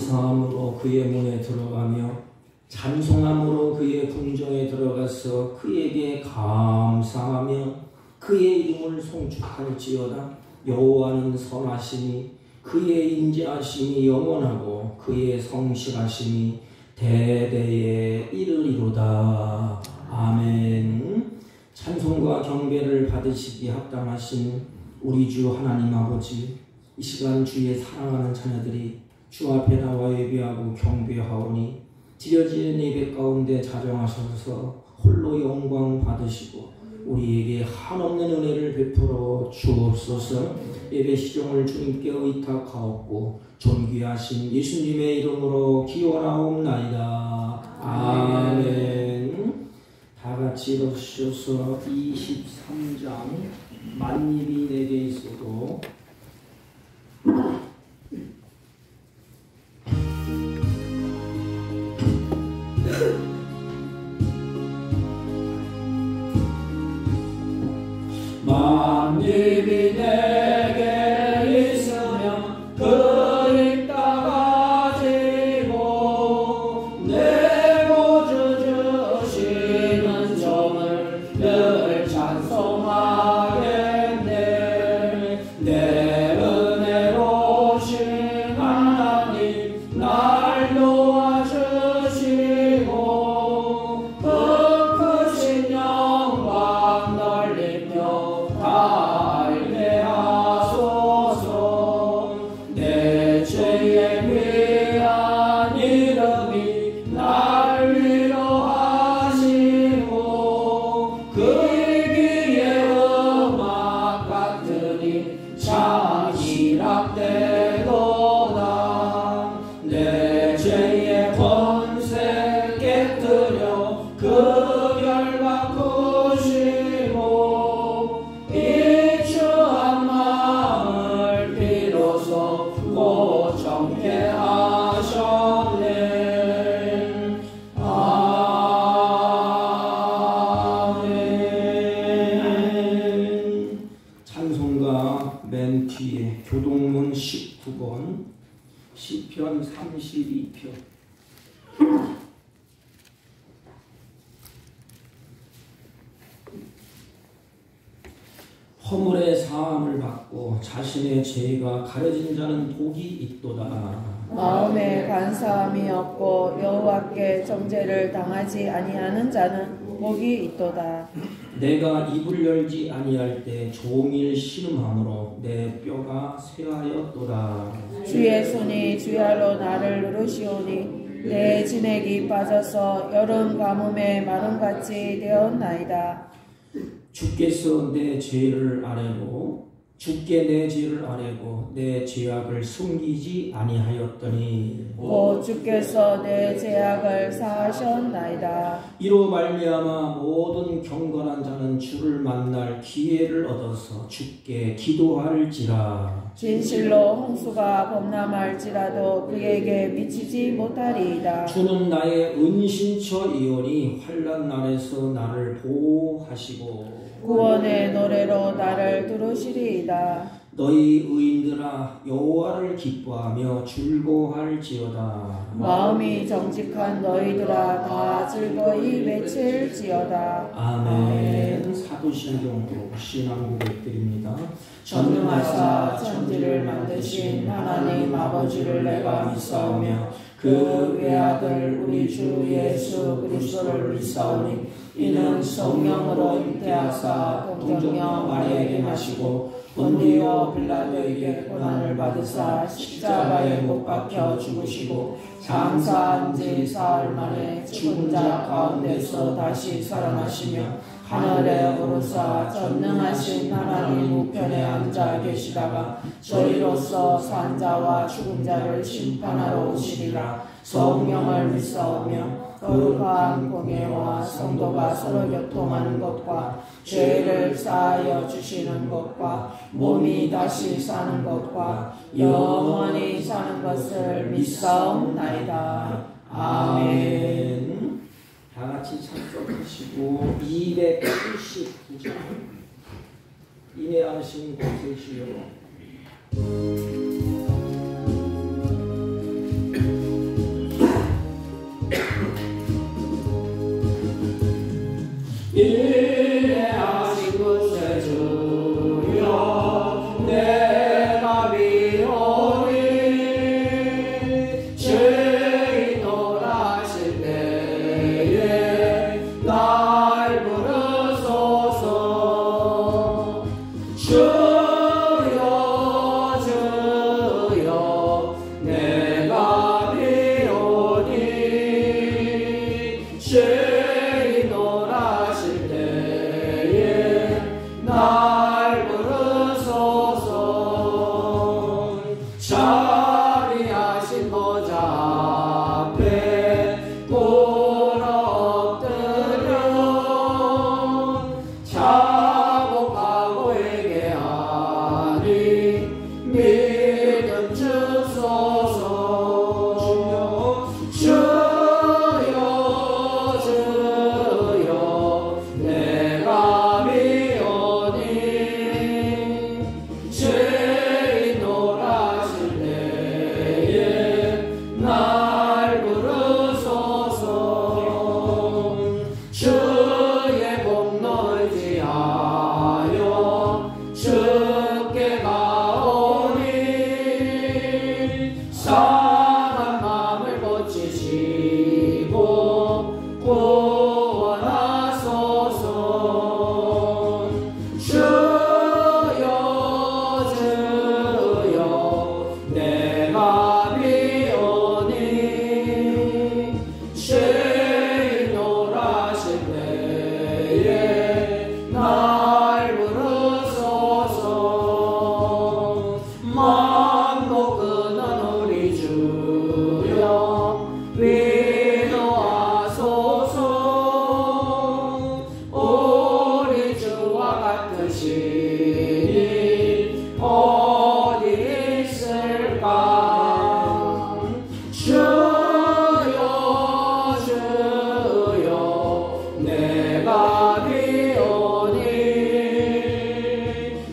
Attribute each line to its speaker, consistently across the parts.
Speaker 1: 감사함으로 그의 문에 들어가며 찬송함으로 그의 궁정에 들어가서 그에게 감사하며 그의 이름을 송축할지어다. 여호와는 선하시니 그의 인자하심이 영원하고 그의 성실하심이 대대에 이르리로다. 아멘. 찬송과 경배를 받으시기 합당하신 우리 주 하나님 아버지, 이 시간 주의 사랑하는 자녀들이 주 앞에 나와 예배하고 경배하오니 드려지는 예배 가운데 자정하셔서 홀로 영광 받으시고 우리에게 한없는 은혜를 베풀어 주옵소서. 예배 시종을 주님께 의탁하옵고 존귀하신 예수님의 이름으로 기원하옵나이다. 아멘. 다같이 일어서셔서 23장 만일이 내게 있어도 만일이 내게 있으면 그 입 닫아지고 내 구주 주시는 종을 늘 찬송하겠네. 내 은혜로우신 하나님 날 도와주시고 그 크신 영광 넓히며 알게 하소서. 내 죄에 위한 이름이 날 위로하시고 그의 귀에 음악 같으니 참 희락되도다. 내 죄의 권세 깨뜨려 그 결과 크시고 비추한 마음을 비로소 고정케 하셨네. 아멘. 찬송가 맨 뒤에 교동문 19번 시편 32편. 허물의 사함을 받고 자신의 죄가 가려진 자는 복이 있도다.
Speaker 2: 마음에 간사함이 없고 여호와께 정죄를 당하지 아니하는 자는 복이 있도다.
Speaker 1: 내가 입을 열지 아니할 때 종일 신음함으로 내 뼈가 쇠하였도다.
Speaker 2: 주의 손이 주야로 나를 누르시오니 내 진액이 빠져서 여름 가뭄에 마름같이 되었나이다.
Speaker 1: 주께서 내 죄를 아뢰고 주께 내 죄를 아뢰고 내 죄악을 숨기지 아니하였더니
Speaker 2: 오 주께서 내 죄악을 사하셨나이다.
Speaker 1: 이로 말미암아 모든 경건한 자는 주를 만날 기회를 얻어서 주께 기도할지라.
Speaker 2: 진실로 홍수가 범람할지라도 그에게 미치지 못하리이다.
Speaker 1: 주는 나의 은신처이오니 환난 날에서 나를 보호하시고
Speaker 2: 구원의 노래로 나를 들으시리이다.
Speaker 1: 너희 의인들아 여호와를 기뻐하며 즐거워할지어다.
Speaker 2: 마음이 정직한 너희들아 다 즐거이 외칠지어다.
Speaker 1: 아멘. 사도신경으로 신앙 고백드립니다.
Speaker 2: 전능하사 천지를 만드신 하나님 아버지를 내가 믿사오며 그 외아들 우리 주 예수 그리스도를 믿사오니 이는 성령으로 잉태하사 동정녀 마리아에게 나시고 본디오 빌라도에게 고난을 받으사 십자가에 못 박혀 죽으시고 장사한 지 사흘 만에 죽은 자 가운데서 다시 살아나시며 하늘에 오르사 전능하신 하나님 우편에 앉아 계시다가 저희로서 산 자와 죽은 자를 심판하러 오시리라. 성령을 믿사오며 거룩한 공예와 성도가 서로 교통하는 것과 죄를 사하여 주시는 것과 몸이 다시 사는 것과 영원히 사는 것을 믿사옵나이다. 아멘.
Speaker 1: 다 같이 찬송하시고 279장 인내하신 곳에 쉬어
Speaker 2: 인내하신 곳에 주여 내가 비오니 죄인 노라실 때에 날 부르소서. 주여 주여 내가 비오니 죄인 노라실 때에 날 부르소서. 자비하신 보좌 앞에 꿇어 엎드려 자복하고 회개하리 믿음 주소서. 주여 주여 내가 비오니 죄인 노라실 때에 날 부르소서. 주의 공로를 지하여 주께 가오니 상한 마음을 고치시고 구원하소서. 주여 주여 내가 비오니 죄인 노라실 때에 날 부르소서. 만고 끊은 우리 주여 위로하소서. 우리 주와 같은 신이 어디 있을까. 주여 주여 내가 비오니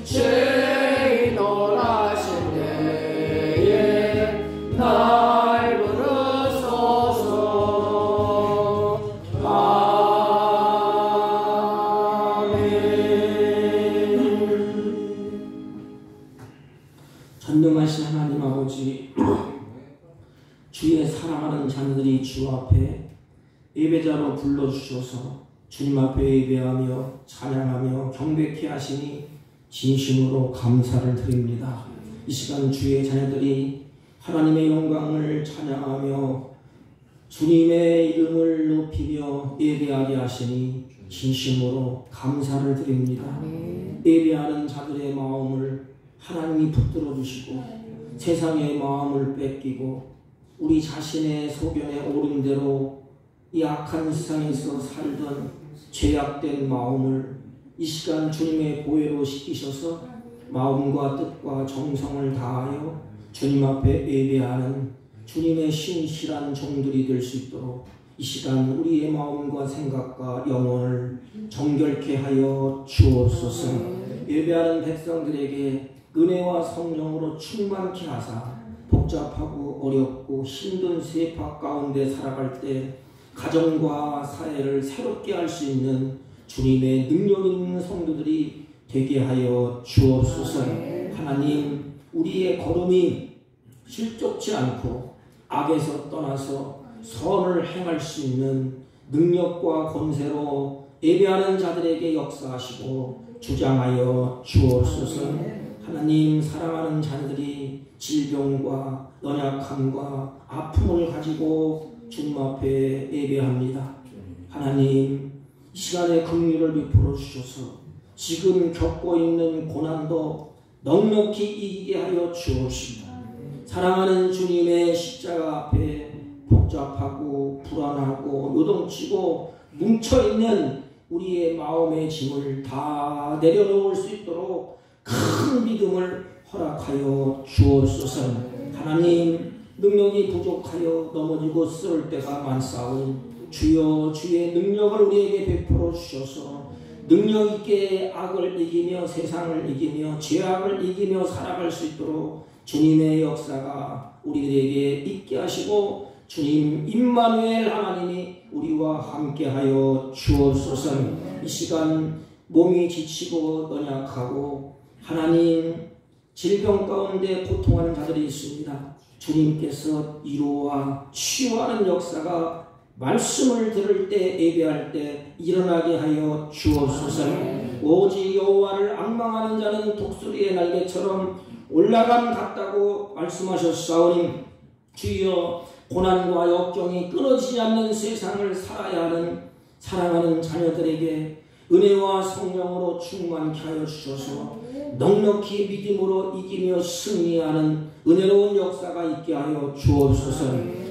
Speaker 2: 죄인 노라실 때에 날 부르소서. 아멘.
Speaker 1: 전능하신 하나님 아버지, 주의 사랑하는 자녀들이 주 앞에 예배자로 불러주셔서 주님 앞에 예배하며 찬양하며 경배케 하시니 진심으로 감사를 드립니다. 이 시간 주의 자녀들이 하나님의 영광을 찬양하며 주님의 이름을 높이며 예배하게 하시니 진심으로 감사를 드립니다. 예배하는 자들의 마음을 하나님이 붙들어 주시고 세상의 마음을 뺏기고 우리 자신의 소견에 오른 대로 이 악한 세상에서 살던 죄악된 마음을 이 시간 주님의 보혜로 씻기셔서 마음과 뜻과 정성을 다하여 주님 앞에 예배하는 주님의 신실한 종들이 될 수 있도록 이 시간 우리의 마음과 생각과 영혼을 정결케 하여 주옵소서. 예배하는 백성들에게 은혜와 성령으로 충만케 하사 복잡하고 어렵고 힘든 세파 가운데 살아갈 때 가정과 사회를 새롭게 할 수 있는 주님의 능력 있는 성도들이 되게 하여 주옵소서. 하나님, 우리의 걸음이 실족치 않고 악에서 떠나서 선을 행할 수 있는 능력과 권세로 예배하는 자들에게 역사하시고 주장하여 주옵소서. 하나님, 사랑하는 자녀들이 질병과 연약함과 아픔을 가지고 주님 앞에 예배합니다. 하나님, 이 시간에 긍휼을 베풀어 주셔서 지금 겪고 있는 고난도 넉넉히 이기게 하여 주옵시다. 사랑하는 주님의 십자가 앞에 복잡하고 불안하고 요동치고 뭉쳐있는 우리의 마음의 짐을 다 내려놓을 수 있도록 큰 믿음을 허락하여 주옵소서. 하나님, 능력이 부족하여 넘어지고 쓰러질 때가 많사오니 주여, 주의 능력을 우리에게 베풀어 주셔서 능력 있게 악을 이기며 세상을 이기며 죄악을 이기며 살아갈 수 있도록 주님의 역사가 우리들에게 있게 하시고 주님 임마누엘 하나님이 우리와 함께하여 주옵소서. 이 시간 몸이 지치고 연약하고 하나님 질병 가운데 고통하는 자들이 있습니다. 주님께서 위로와 치유하는 역사가 말씀을 들을 때 예배할 때 일어나게 하여 주옵소서. 오직 여호와를 앙망하는 자는 독수리의 날개처럼 올라감 같다고 말씀하셨사오니 주여 고난과 역경이 끊어지지 않는 세상을 살아야 하는 사랑하는 자녀들에게 은혜와 성령으로 충만케 하여 주셔서 넉넉히 믿음으로 이기며 승리하는 은혜로운 역사가 있게 하여 주옵소서.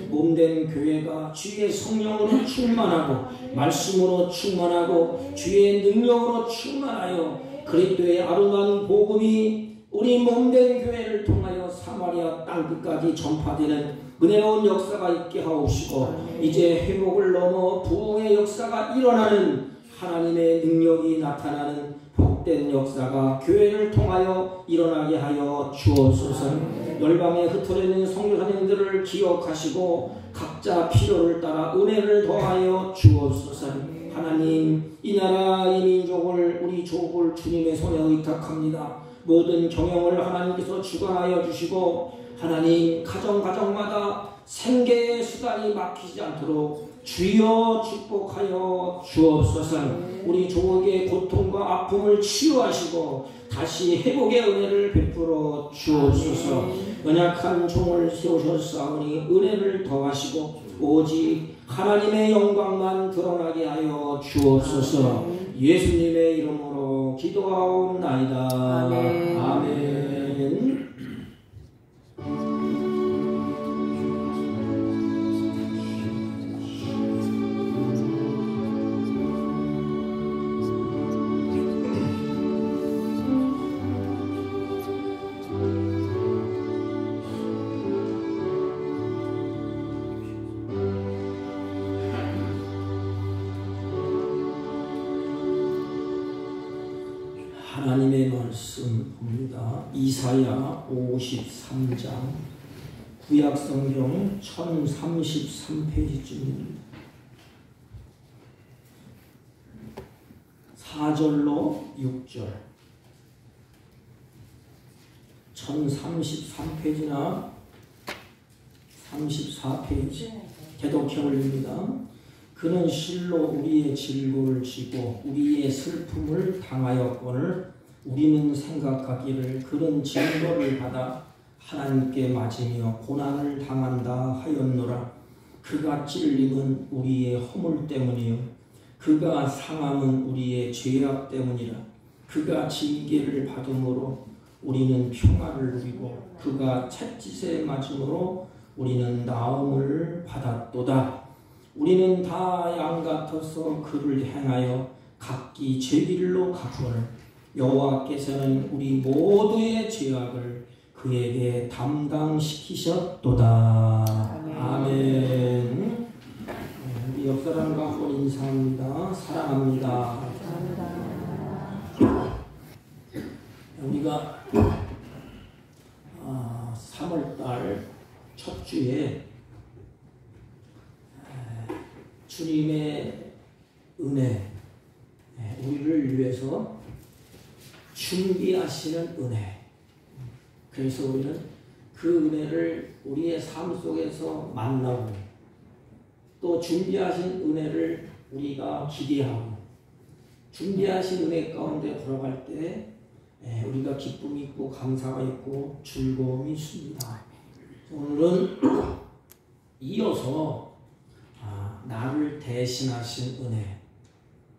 Speaker 1: 몸된 교회가 주의 성령으로 충만하고 말씀으로 충만하고 주의 능력으로 충만하여 그리스도의 아름다운 복음이 우리 몸된 교회를 통하여 사마리아 땅끝까지 전파되는 은혜로운 역사가 있게 하옵시고 이제 회복을 넘어 부흥의 역사가 일어나는 하나님의 능력이 나타나는 복된 역사가 교회를 통하여 일어나게 하여 주옵소서. 열방에 흩어져 있는 성도사님들을 기억하시고 각자 필요를 따라 은혜를 더하여 주옵소서. 하나님 이 나라 이 민족을 우리 족을 주님의 손에 의탁합니다. 모든 경영을 하나님께서 주관하여 주시고 하나님 가정마다 생계의 수단이 막히지 않도록 주여 축복하여 주옵소서. 우리 조국의 고통과 아픔을 치유하시고 다시 회복의 은혜를 베풀어 주옵소서. 연약한 종을 세우셨사오니 은혜를 더하시고 오직 하나님의 영광만 드러나게 하여 주옵소서. 예수님의 이름으로 기도하옵나이다. 아멘. 아멘. 하나님의 말씀 봅니다. 이사야 53장 구약성경 1033페이지쯤입니다. 4절로 6절 1033페이지나 34페이지 대독해 올립니다. 그는 실로 우리의 질고를 지고 우리의 슬픔을 당하였거늘 우리는 생각하기를 그런 증거를 받아 하나님께 맞으며 고난을 당한다 하였노라. 그가 찔림은 우리의 허물 때문이요 그가 상함은 우리의 죄악 때문이라. 그가 징계를 받음으로 우리는 평화를 누리고 그가 채찍에 맞음으로 우리는 나음을 받았도다. 우리는 다 양 같아서 그를 행하여 각기 제 길로 가거늘 여호와께서는 우리 모두의 죄악을 그에게 담당시키셨도다. 아멘. 우리 옆 사람과 한번 인사합니다. 사랑합니다. 우리가 3월달 첫 주에 주님의 은혜, 우리를 위해서 준비하시는 은혜. 그래서 우리는 그 은혜를 우리의 삶 속에서 만나고 또 준비하신 은혜를 우리가 기대하고 준비하신 은혜 가운데 걸어갈 때 우리가 기쁨이 있고 감사가 있고 즐거움이 있습니다. 오늘은 이어서 나를 대신하신 은혜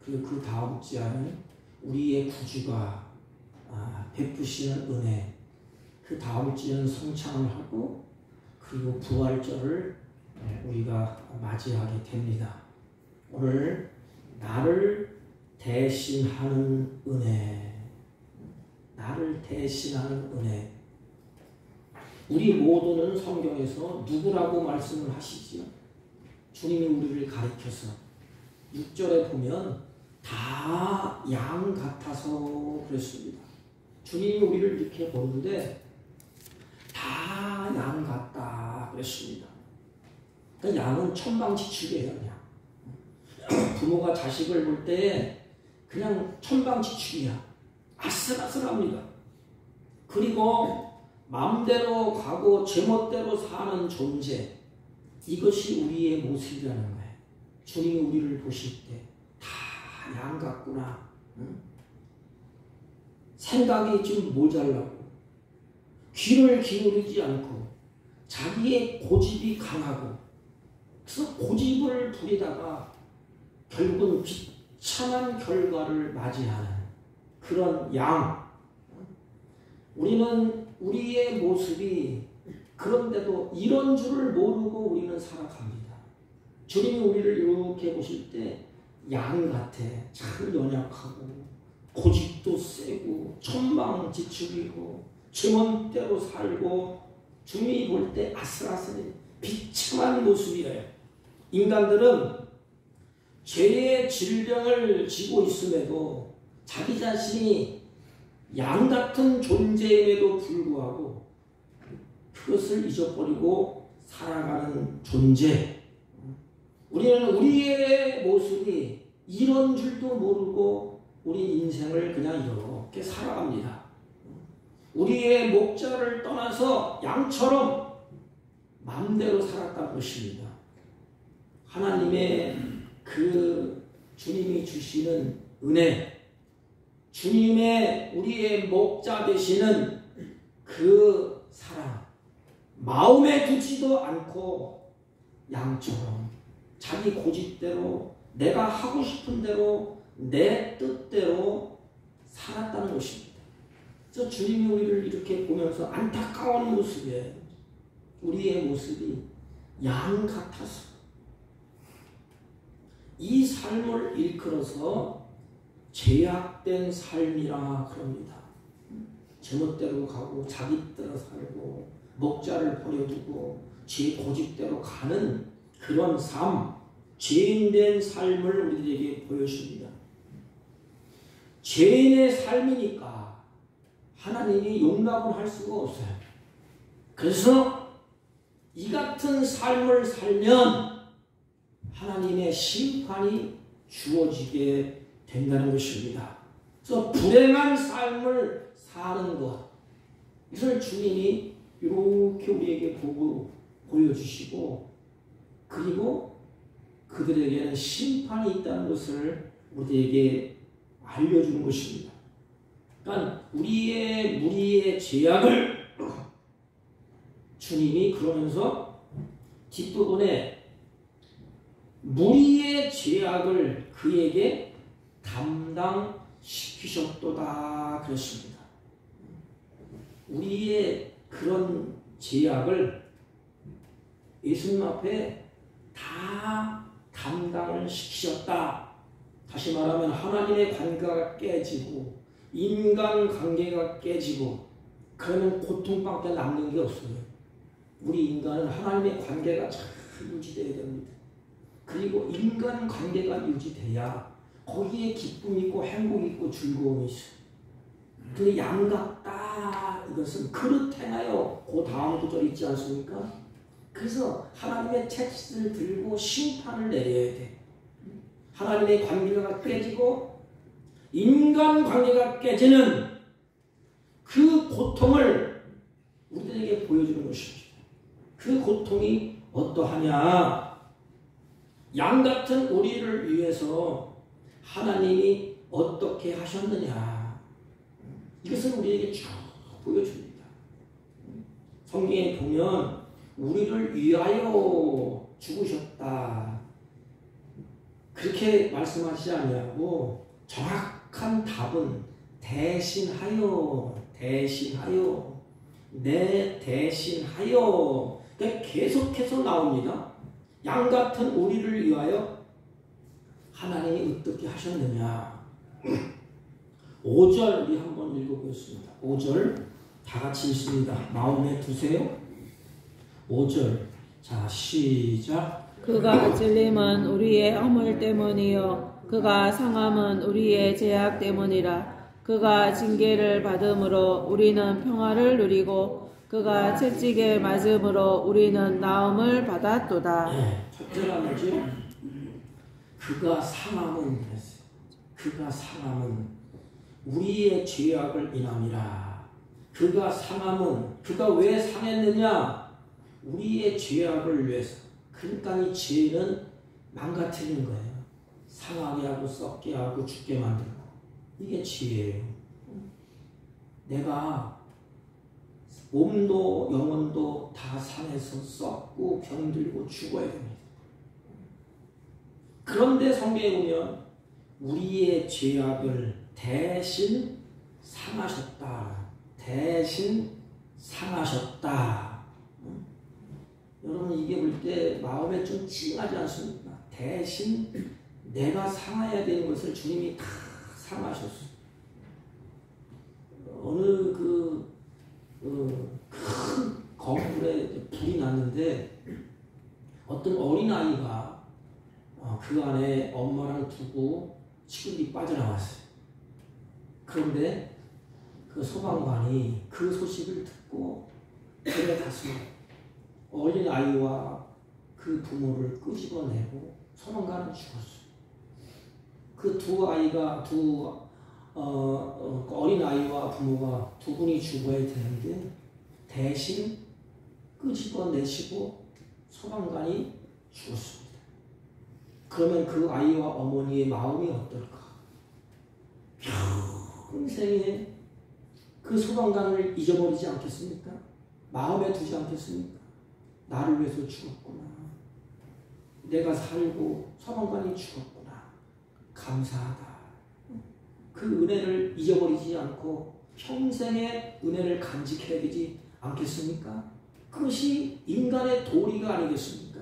Speaker 1: 그리고 그 다음 주에는 우리의 구주가 베푸시는 은혜 그 다음 주에는 성찬을 하고 그리고 부활절을 우리가 맞이하게 됩니다. 오늘 나를 대신하는 은혜 나를 대신하는 은혜 우리 모두는 성경에서 누구라고 말씀을 하시지요? 주님이 우리를 가리켜서 6절에 보면 다 양 같아서 그랬습니다. 주님이 우리를 이렇게 보는데 다 양 같다 그랬습니다. 그 양은 천방지축이에요. 그냥 부모가 자식을 볼 때 그냥 천방지축이야. 아슬아슬합니다. 그리고 마음대로 가고 제멋대로 사는 존재, 이것이 우리의 모습이라는 거예요. 주님이 우리를 보실 때 다 양 같구나. 응? 생각이 좀 모자라고 귀를 기울이지 않고 자기의 고집이 강하고, 그래서 고집을 부리다가 결국은 비참한 결과를 맞이하는 그런 양. 우리는 우리의 모습이 그런데도 이런 줄을 모르고 우리는 살아갑니다. 주님이 우리를 이렇게 보실 때 양 같아. 참 연약하고 고집도 세고 천방지축이고 제멋대로 살고, 주님이 볼 때 아슬아슬해 비참한 모습이에요. 인간들은 죄의 질병을 지고 있음에도 자기 자신이 양 같은 존재임에도 불구하고 그것을 잊어버리고 살아가는 존재. 우리는 우리의 모습이 이런 줄도 모르고 우리 인생을 그냥 이렇게 살아갑니다. 우리의 목자를 떠나서 양처럼 마음대로 살았다는 것입니다. 하나님의 그 주님이 주시는 은혜, 주님의 우리의 목자 되시는 그 사랑, 마음에 두지도 않고 양처럼 자기 고집대로 내가 하고 싶은 대로 내 뜻대로 살았다는 것입니다. 그래서 주님이 우리를 이렇게 보면서 안타까운 모습에 우리의 모습이 양 같아서 이 삶을 일컬어서 죄악된 삶이라 그럽니다. 제멋대로 가고 자기 뜻대로 살고 목자를 버려두고 제 고집대로 가는 그런 삶, 죄인된 삶을 우리에게 보여줍니다. 죄인의 삶이니까 하나님이 용납을 할 수가 없어요. 그래서 이 같은 삶을 살면 하나님의 심판이 주어지게 된다는 것입니다. 그래서 불행한 삶을 사는 것, 이것을 주님이 이렇게 우리에게 보여주시고, 그리고 그들에게는 심판이 있다는 것을 우리에게 알려주는 것입니다. 그러니까 우리의 무리의 죄악을 주님이 그러면서 뒷부분에 무리의 죄악을 그에게 담당시키셨도다 그랬습니다. 우리의 그런 죄악을 예수님 앞에 다 담당을 시키셨다. 다시 말하면 하나님의 관계가 깨지고 인간 관계가 깨지고 그러면 고통밖에 남는 게 없어요. 우리 인간은 하나님의 관계가 잘 유지되어야 됩니다. 그리고 인간 관계가 유지돼야 거기에 기쁨이 있고 행복이 있고 즐거움이 있어요. 근데 양 같다, 이것은 그릇 행하여 그 다음 구절 있지 않습니까? 그래서 하나님의 책을 들고 심판을 내려야 돼. 하나님의 관계가 깨지고 인간 관계가 깨지는 그 고통을 우리들에게 보여주는 것입니다. 그 고통이 어떠하냐? 양 같은 우리를 위해서 하나님이 어떻게 하셨느냐? 이것을 우리에게 쭉 보여줍니다. 성경에 보면 우리를 위하여 죽으셨다, 그렇게 말씀하시지 않냐고. 정확한 답은 대신하여, 내 대신하여. 계속해서 나옵니다. 양 같은 우리를 위하여 하나님이 어떻게 하셨느냐. 5절 우리 한번 읽어보겠습니다. 5절 다 같이 읽습니다. 마음에 두세요. 5절. 자, 시작.
Speaker 3: 그가 찔림은 우리의 허물 때문이요 그가 상함은 우리의 죄악 때문이라. 그가 징계를 받음으로 우리는 평화를 누리고 그가 채찍에 맞음으로 우리는 나음을 받았도다.
Speaker 1: 네, 첫째가 뭐지? 그가 상함은 그랬어요. 그가 상함은 우리의 죄악을 인함이라. 그가 상함은 그가 왜 상했느냐? 우리의 죄악을 위해서. 그러니까 이 죄는 망가뜨리는 거예요. 상하게 하고 썩게 하고 죽게 만들고. 이게 죄예요. 내가 몸도 영혼도 다 상해서 썩고 병들고 죽어야 됩니다. 그런데 성경에 보면 우리의 죄악을 대신 상하셨다. 대신 상하셨다. 여러분 이게 볼 때 마음에 좀 찡하지 않습니까? 대신 내가 상해야 되는 것을 주님이 다 상하셨어요. 어느 큰 건물에 불이 났는데 어떤 어린아이가 그 안에 엄마랑 두고 친구들이 빠져나왔어요. 그런데 그 소방관이 그 소식을 듣고 그의 가슴 어린아이와 그 부모를 끄집어내고 소방관은 죽었어요. 그 두 아이가 어린아이와 부모가 두 분이 죽어야 되는데 대신 끄집어내시고 소방관이 죽었습니다. 그러면 그 아이와 어머니의 마음이 어떨까? 평생에 그 소방관을 잊어버리지 않겠습니까? 마음에 두지 않겠습니까? 나를 위해서 죽었구나. 내가 살고 소방관이 죽었구나. 감사하다. 그 은혜를 잊어버리지 않고 평생의 은혜를 간직해야 되지 않겠습니까? 그것이 인간의 도리가 아니겠습니까?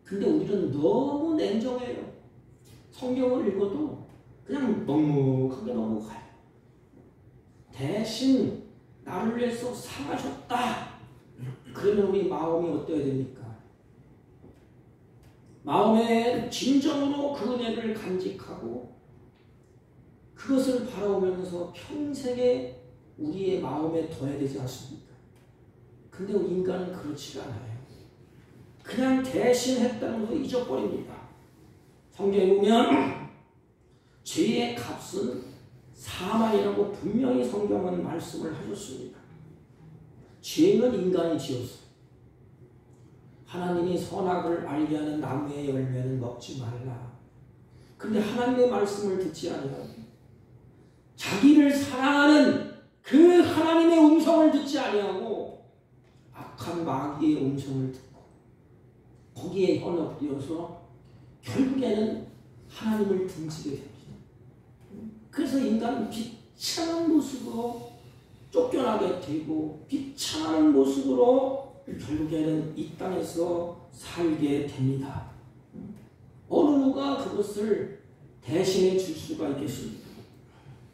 Speaker 1: 근데 우리는 너무 냉정해요. 성경을 읽어도 그냥 넉넉하게 넘어가요. 대신 나를 위해서 상하셨다. 그러면 우리 마음이 어때야 됩니까? 마음에 진정으로 그 은혜를 간직하고 그것을 바라보면서 평생에 우리의 마음에 둬야 되지 않습니까? 근데 우리 인간은 그렇지가 않아요. 그냥 대신 했다는 거 잊어버립니다. 성경에 보면 죄의 값은 사망이라고 분명히 성경은 말씀을 하셨습니다. 죄는 인간이 지었어요. 하나님이 선악을 알게 하는 나무의 열매는 먹지 말라. 근데 하나님의 말씀을 듣지 아니하고 자기를 사랑하는 그 하나님의 음성을 듣지 아니하고 악한 마귀의 음성을 듣고 거기에 현혹되어서 결국에는 하나님을 등지게 됩니다. 그래서 인간은 비참한 모습으로 쫓겨나게 되고 비참한 모습으로 결국에는 이 땅에서 살게 됩니다. 어느 누가 그것을 대신해 줄 수가 있겠습니까?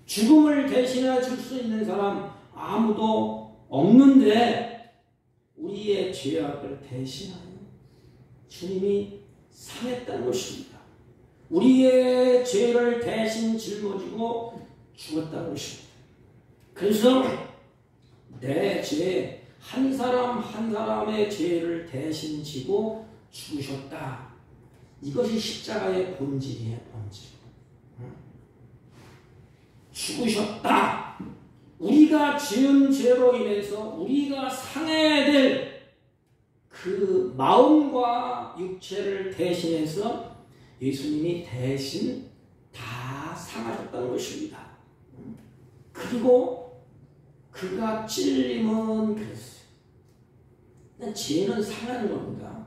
Speaker 1: 죽음을 대신해 줄 수 있는 사람 아무도 없는데 우리의 죄악을 대신하여 주님이 상했다는 것입니다. 우리의 죄를 대신 짊어지고 죽었다는 것입니다. 그래서 내 죄, 한 사람 한 사람의 죄를 대신 지고 죽으셨다. 이것이 십자가의 본질이에요. 본질. 죽으셨다. 우리가 지은 죄로 인해서 우리가 상해야 될 그 마음과 육체를 대신해서 예수님이 대신 다 상하셨다는 것입니다. 그리고 그가 찔림은 그랬어요. 죄는 상하는 겁니다.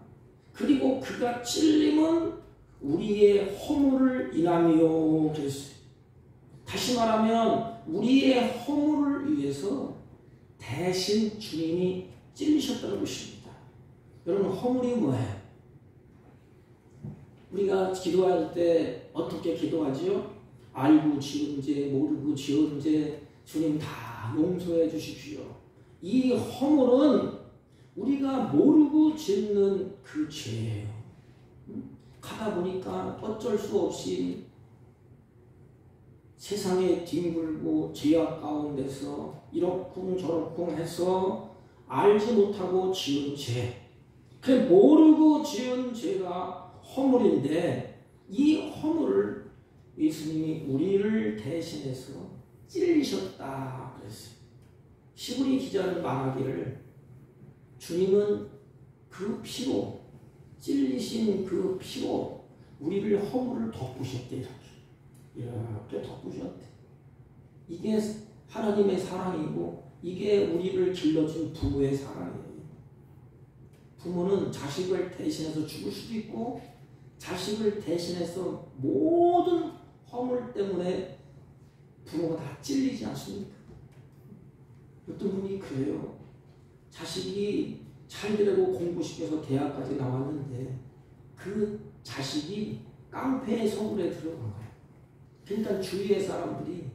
Speaker 1: 그리고 그가 찔림은 우리의 허물을 인함이요 그랬어요. 다시 말하면 우리의 허물을 위해서 대신 주님이 찔리셨다는 것입니다. 여러분 허물이 뭐예요? 우리가 기도할 때 어떻게 기도하지요? 알고 지은 죄, 모르고 지은 죄 주님 다 용서해 주십시오. 이 허물은 우리가 모르고 짓는 그 죄예요. 가다 보니까 어쩔 수 없이 세상에 뒹굴고 죄악 가운데서 이러쿵 저러쿵 해서 알지 못하고 지은 죄, 그 모르고 지은 죄가 허물인데 이 허물을 예수님이 우리를 대신해서 찔리셨다 그랬어요. 시브리 기자는 말하기를 주님은 그 피로, 찔리신 그 피로 우리를 허물을 덮으셨대. 이렇게 덮으셨대. 이게 하나님의 사랑이고 이게 우리를 길러준 부모의 사랑이에요. 부모는 자식을 대신해서 죽을 수도 있고 자식을 대신해서 모든 허물 때문에 부모가 다 찔리지 않습니까? 어떤 분이 그래요. 자식이 잘 되려고 공부시켜서 대학까지 나왔는데 그 자식이 깡패의 서울에 들어간 거예요. 그러니까 주위의 사람들이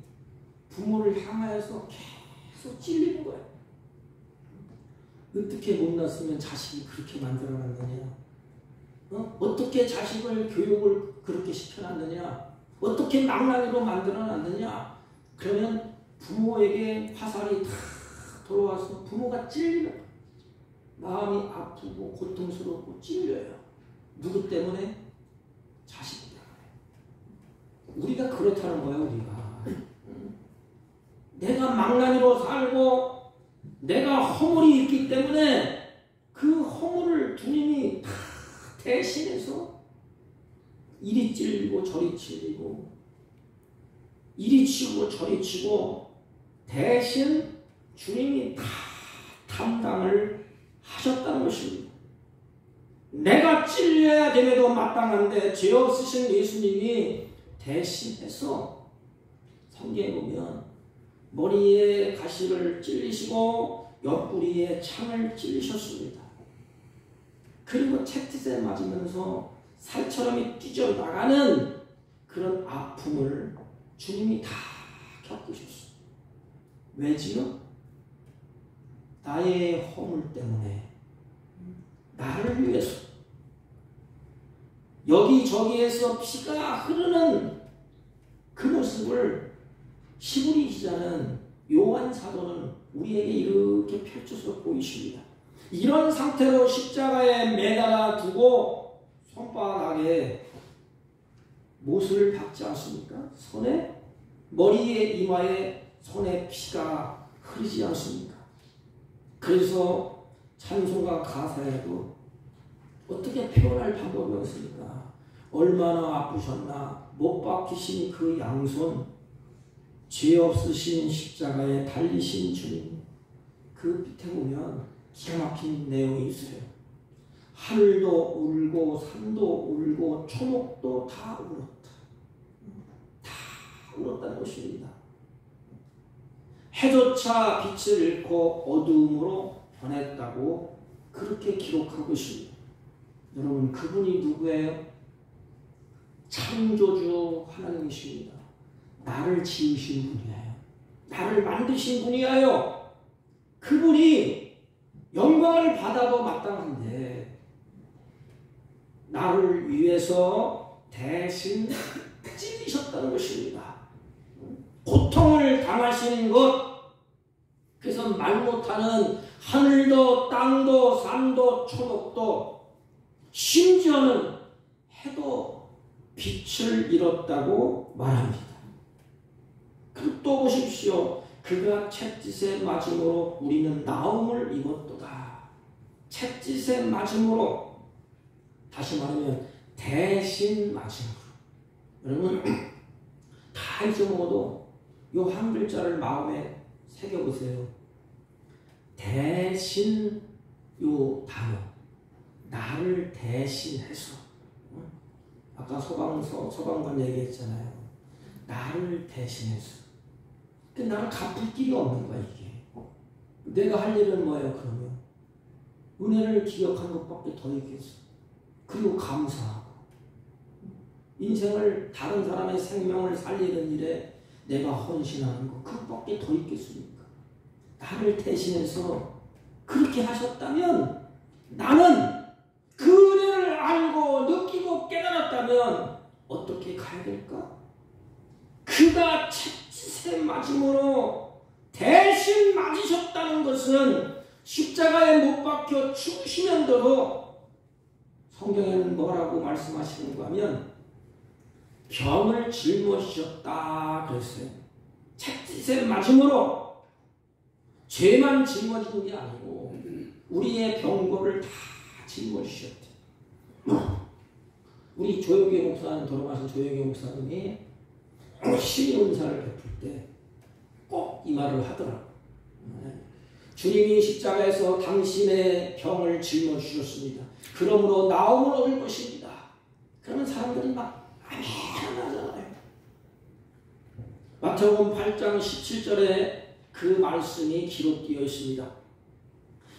Speaker 1: 부모를 향하여서 계속 찔리는 거예요. 어떻게 못났으면 자식이 그렇게 만들어놨느냐? 어떻게 자식을 교육을 그렇게 시켜놨느냐? 어떻게 망나니로 만들어놨느냐? 그러면 부모에게 화살이 다 돌아와서 부모가 찔리는 거예요. 마음이 아프고 고통스럽고 찔려요. 누구 때문에? 자식 때문에. 우리가 그렇다는 거예요. 우리가 내가 망나니로 살고 내가 허물이 있기 때문에 그 허물을 주님이 다 대신해서 이리 찔리고 저리 찔리고 이리 치고 저리 치고 대신 주님이 다 담당을 하셨다는 것입니다. 내가 찔려야 됨에도 마땅한데 죄 없으신 예수님이 대신해서 성경에 보면 머리에 가시를 찔리시고 옆구리에 창을 찔리셨습니다. 그리고 채찍에 맞으면서 살처럼 뛰져나가는 그런 아픔을 주님이 다 겪으셨어요. 왜지요? 나의 허물 때문에 나를 위해서 여기저기에서 피가 흐르는 그 모습을 시브리 기자는 요한 사도는 우리에게 이렇게 펼쳐서 보이십니다. 이런 상태로 십자가에 매달아 두고 손바닥에 못을 박지 않습니까? 손에 머리에 이마에 손에 피가 흐르지 않습니까? 그래서 찬송가 가사에도 어떻게 표현할 방법이 없습니까? 얼마나 아프셨나 못 박히신 그 양손 죄 없으신 십자가에 달리신 주님 그 밑에 보면 기가 막힌 내용이 있어요. 하늘도 울고 산도 울고 초목도 다 울었다. 다 울었다는 것입니다. 해조차 빛을 잃고 어두움으로 변했다고 그렇게 기록하고 있습니다. 여러분 그분이 누구예요? 창조주 하나님이십니다. 나를 지으신 분이에요. 나를 만드신 분이에요. 그분이 영광을 받아도 마땅한데 나를 위해서 대신 찔리셨다는 것입니다. 고통을 당하시는 것, 그래서 말 못하는 하늘도 땅도 산도 초목도 심지어는 해도 빛을 잃었다고 말합니다. 그리고 또 보십시오. 그가 채찍에 맞음으로 우리는 나음을 입었도다. 채찍에 맞음으로, 다시 말하면 대신 맞음으로. 여러분 다 잊어먹어도 요 한 글자를 마음에 새겨보세요. 대신 요 단어, 나를 대신해서. 아까 소방관 얘기했잖아요. 나를 대신해서. 근데 나를 갚을 길이 없는 거야 이게. 내가 할 일은 뭐예요 그러면? 은혜를 기억하는 것밖에 더 있겠어. 그리고 감사하고. 인생을 다른 사람의 생명을 살리는 일에 내가 헌신하는 것 그것밖에 더 있겠습니까? 나를 대신해서 그렇게 하셨다면 나는 그 은혜를 알고 느끼고 깨달았다면 어떻게 가야 될까? 그가 채찍에 맞음으로 대신 맞으셨다는 것은 십자가에 못 박혀 죽으시면서도 성경에는 뭐라고 말씀하시는가 하면 병을 짊어지셨다 그랬어요. 채찍에 맞음으로 죄만 짊어지는 게 아니고 우리의 병고를 다 짊어지셨대. 우리 조영기 목사님, 돌아가신 조영기 목사님이 신의 은사를 베풀 때 꼭 이 말을 하더라고요. 주님이 십자가에서 당신의 병을 짊어지셨습니다. 그러므로 나음을 얻을 것입니다. 그러면 사람들이 막 아멘 하잖아요. 마태복음 8장 17절에 그 말씀이 기록되어 있습니다.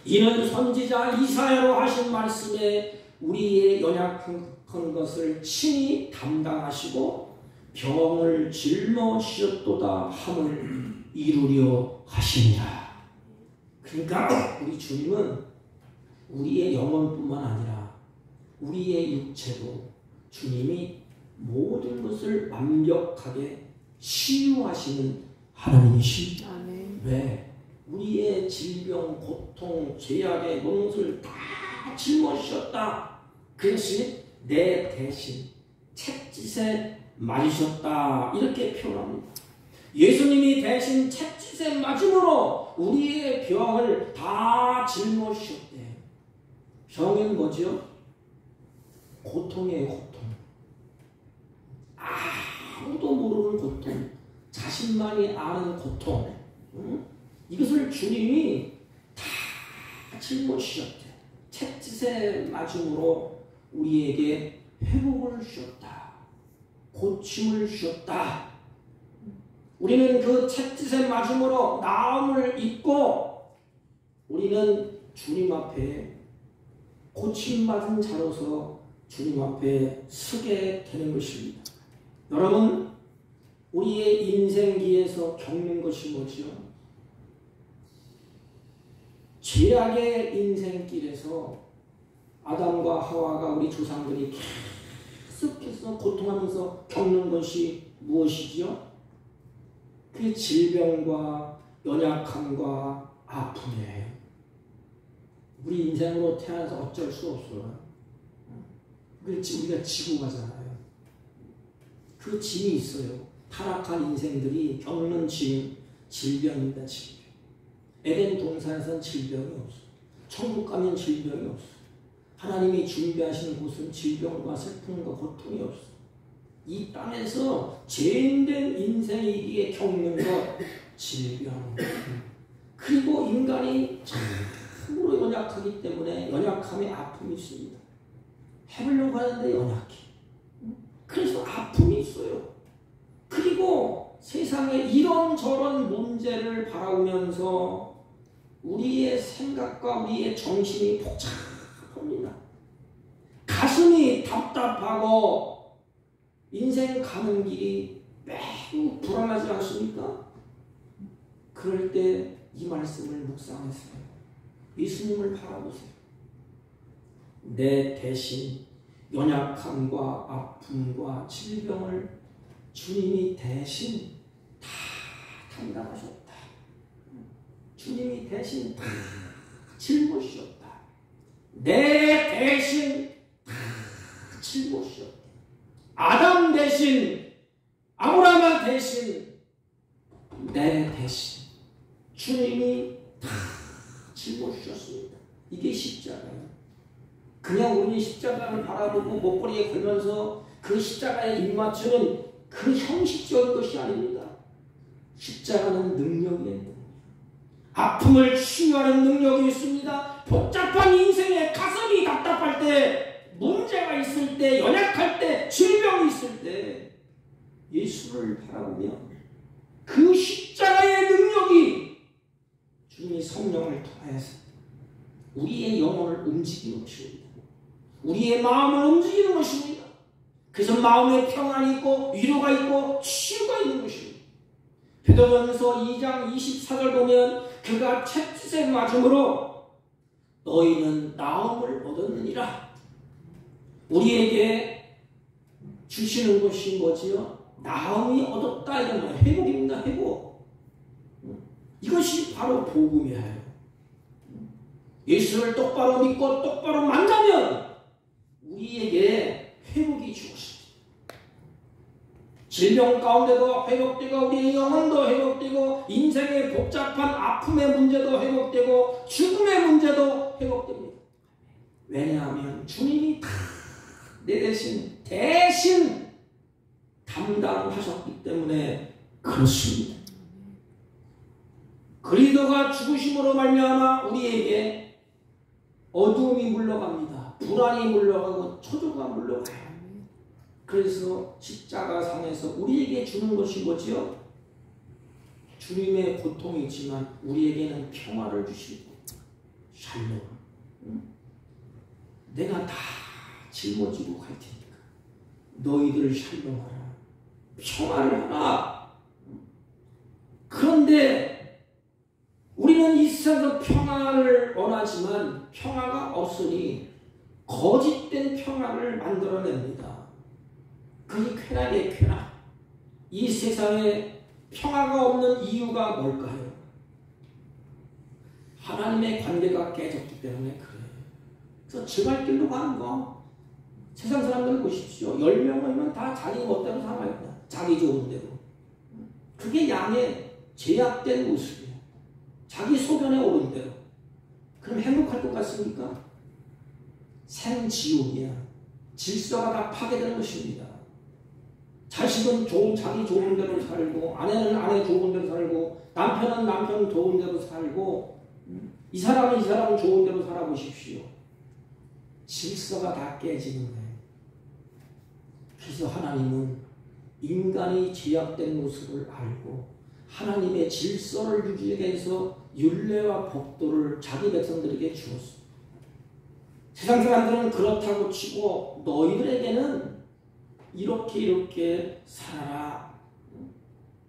Speaker 1: 이는 선지자 이사야로 하신 말씀에 우리의 연약한 것을 친히 담당하시고 병을 짊어지셨도다 함을 이루려 하십니다. 그러니까 우리 주님은 우리의 영혼뿐만 아니라 우리의 육체도 주님이 모든 것을 완벽하게 치유하시는 하나님이십니다.
Speaker 3: 아멘.
Speaker 1: 왜? 우리의 질병, 고통, 죄악의 모든 것을 다 짊어지셨다. 그것이 내 대신 채찍에 맞으셨다. 이렇게 표현합니다. 예수님이 대신 채찍에 맞음으로 우리의 병을 다 짊어지셨대. 병은 뭐죠? 고통이에요, 고통. 아무도 모르는 고통. 자신만이 아는 고통. 이것을 주님이 다 짊어지셨대. 채찍에 맞음으로 우리에게 회복을 주셨다. 고침을 주셨다. 우리는 그 채찍에 맞음으로 나음을 입고 우리는 주님 앞에 고침받은 자로서 주님 앞에 서게 되는 것입니다. 여러분, 우리의 인생기에서 겪는 것이 뭐지요? 죄악의 인생길에서 아담과 하와가 우리 조상들이 계속해서 고통하면서 겪는 것이 무엇이지요? 그 질병과 연약함과 아픔이에요. 우리 인생으로 태어나서 어쩔 수 없어요. 우리가 지고 가잖아요. 그 짐이 있어요. 타락한 인생들이 겪는 짐, 질병입니다. 질병. 에덴 동산에서는 질병이 없어요. 천국 가면 질병이 없어요. 하나님이 준비하시는 곳은 질병과 슬픔과 고통이 없어요. 이 땅에서 죄인된 인생이기에 겪는 것, 질병. 그리고 인간이 참으로 연약하기 때문에 연약함에 아픔이 있습니다. 해보려고 하는데 연약해. 그래서 아픔이 있어요. 그리고 세상에 이런저런 문제를 바라보면서 우리의 생각과 우리의 정신이 복잡합니다. 가슴이 답답하고 인생 가는 길이 매우 불안하지 않습니까? 그럴 때 이 말씀을 묵상하세요. 예수님을 바라보세요. 내 대신 연약함과 아픔과 질병을 주님이 대신 다 담당하셨다. 주님이 대신 다 짊어지셨다. 내 대신 다 짊어지셨다. 아담 대신, 아브라함 대신, 내 대신 주님이 다 짊어지셨습니다. 이게 십자가예요. 그냥 우리 십자가를 바라보고 목걸이에 걸면서 그 십자가에 입맞추는 그 형식적인 것이 아닙니다. 십자가는 능력이에요. 아픔을 치유하는 능력이 있습니다. 복잡한 인생에 가슴이 답답할 때, 문제가 있을 때, 연약할 때, 질병이 있을 때 예수를 바라보며 그 십자가의 능력이 주님이 성령을 통해서 우리의 영혼을 움직이는 것입니다. 우리의 마음을 움직이는 것입니다. 그래서 마음에 평안이 있고 위로가 있고 치유가 있는 것입니다. 베드로전서 2장 24절 보면 그가 채찍에 맞음으로 너희는 나음을 얻었느니라. 우리에게 주시는 것이 뭐지요? 나음이 얻었다 이런 거예요. 회복입니다. 회복. 이것이 바로 복음이에요. 예수를 똑바로 믿고 똑바로 만나면 우리에게 회복이 주어집니다. 질병 가운데도 회복되고 우리의 영혼도 회복되고 인생의 복잡한 아픔의 문제도 회복되고 죽음의 문제도 회복됩니다. 왜냐하면 주님이 다 내 대신 담당하셨기 때문에 그렇습니다. 그리스도가 죽으심으로 말미암아 우리에게 어두움이 물러갑니다. 불안이 물러가고 초조가 물러가요. 그래서 십자가상에서 우리에게 주는 것이 뭐지요? 주님의 고통이지만 우리에게는 평화를 주시고 샬롬. 내가 다 짊어지고 갈 테니까 너희들 샬롬하라. 평화를 하라. 그런데 우리는 이 세상에서 평화를 원하지만 평화가 없으니 거짓된 평화를 만들어냅니다. 그게 쾌락이에요. 쾌락. 이 세상에 평화가 없는 이유가 뭘까요? 하나님의 관계가 깨졌기 때문에 그래요. 그래서 지갈 길로 가는 거. 세상 사람들 보십시오. 10명이면 다 자기 멋대로 살아요. 자기 좋은 대로. 그게 양의 제약된 모습이에요. 자기 소견에 오른 대로. 그럼 행복할 것 같습니까? 생지옥이야. 질서가 다 파괴되는 것입니다. 자식은 자기 좋은 대로 살고, 아내는 아내 좋은 대로 살고, 남편은 남편 좋은 대로 살고, 이 사람은 좋은 대로 살아보십시오. 질서가 다 깨지는 거예요. 그래서 하나님은 인간이 제약된 모습을 알고 하나님의 질서를 유지하기 위해서 율례와 법도를 자기 백성들에게 주었습니다. 세상 사람들은 그렇다고 치고 너희들에게는 이렇게 살아라.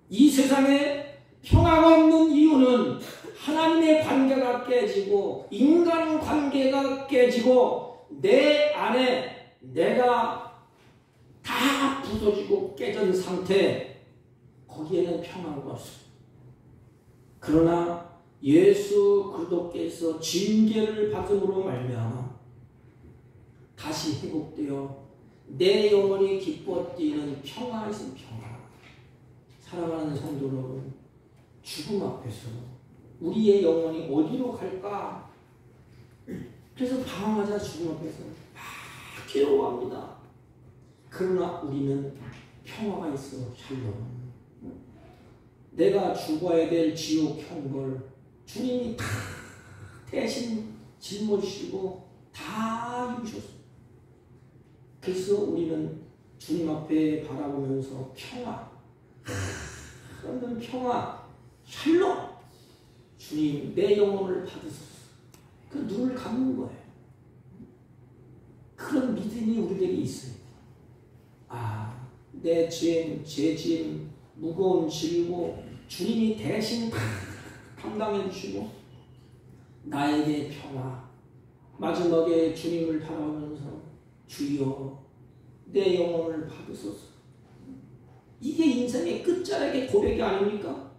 Speaker 1: 이 세상에 평화가 없는 이유는 하나님의 관계가 깨지고 인간 관계가 깨지고 내 안에 내가 다 부서지고 깨진 상태, 거기에는 평화가 없습니다. 그러나 예수 그리스도께서 징계를 받음으로 말미암아 다시 회복되어 내 영혼이 기뻐 뛰는 평화에 있는 평화. 사랑하는 성도 여러분, 죽음 앞에서 우리의 영혼이 어디로 갈까? 그래서 방황하자. 죽음 앞에서 막 괴로워합니다. 그러나 우리는 평화가 있어. 샬롬. 내가 죽어야 될 지옥 형벌 주님이 다 대신 짊어지시고 다 이루셨습니다. 그래서 우리는 주님 앞에 바라보면서 평화, 그런 평화, 샬롬. 주님 내 영혼을 받으소서. 그 눈을 감는 거예요. 그런 믿음이 우리에게 있어요. 내 죄 짐, 무거운 짐이고 주님이 대신 다 감당해 주시고 나에게 평화. 마지막에 주님을 바라보면서 주여 내 영혼을 받으소서. 이게 인생의 끝자락의 고백이 아닙니까?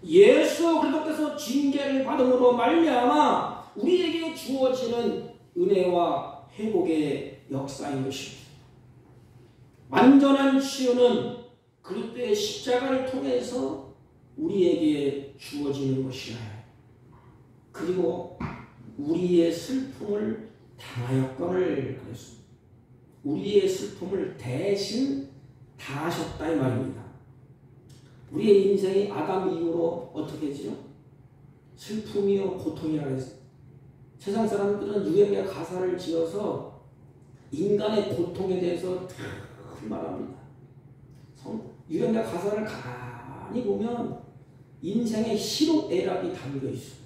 Speaker 1: 예수 그리스도께서 징계를 받음으로 말미암아 우리에게 주어지는 은혜와 회복의 역사인 것입니다. 완전한 치유는 그리스도의 십자가를 통해서 우리에게 주어지는 것이라. 그리고 우리의 슬픔을 당하였거늘 그랬습니다. 우리의 슬픔을 대신 당하셨다 이 말입니다. 우리의 인생이 아담 이후로 어떻게 되죠? 슬픔이요 고통이라고 했어요. 세상 사람들은 유행의 가사를 지어서 인간의 고통에 대해서 말합니다. 유행가 가사를 가만히 보면 인생의 희록애락이 담겨 있어요.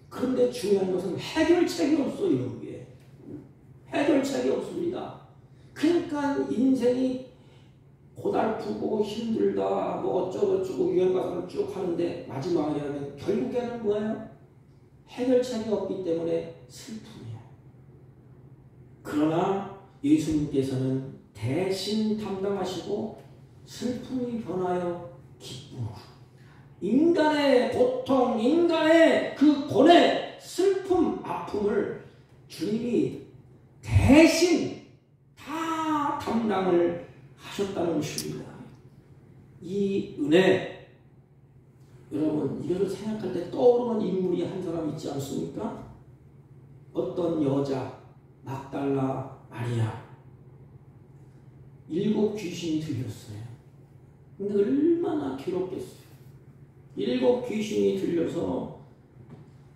Speaker 1: 그런데 중요한 것은 해결책이 없어요. 이게 해결책이 없습니다. 그러니까 인생이 고달프고 힘들다 뭐 어쩌고저쩌고 유행가사를 쭉 하는데 마지막에 하면 결국에는 뭐예요? 해결책이 없기 때문에 슬픔이에요. 그러나 예수님께서는 대신 담당하시고 슬픔이 변하여 기쁨으로 인간의 고통, 인간의 그 고뇌, 슬픔, 아픔을 주님이 대신 다 담당을 하셨다는 것입니다. 이 은혜, 여러분 이것을 생각할 때 떠오르는 인물이 한 사람 있지 않습니까? 어떤 여자, 막달라 마리아. 7 귀신이 들렸어요. 근데 얼마나 괴롭겠어요. 7 귀신이 들려서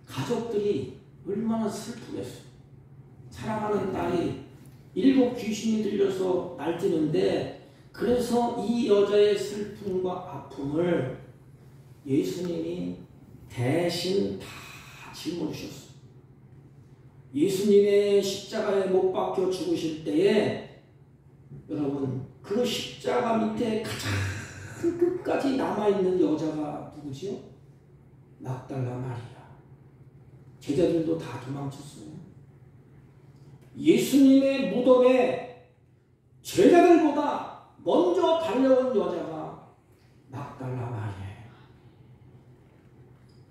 Speaker 1: 가족들이 얼마나 슬프겠어요. 사랑하는 딸이 7 귀신이 들려서 날뛰는데, 그래서 이 여자의 슬픔과 아픔을 예수님이 대신 다 짊어지셨어요. 예수님의 십자가에 못 박혀 죽으실 때에 여러분 그 십자가 밑에 가장 끝까지 남아있는 여자가 누구지요? 막달라 마리아. 제자들도 다 도망쳤어요. 예수님의 무덤에 제자들보다 먼저 달려온 여자가 막달라 마리아예요.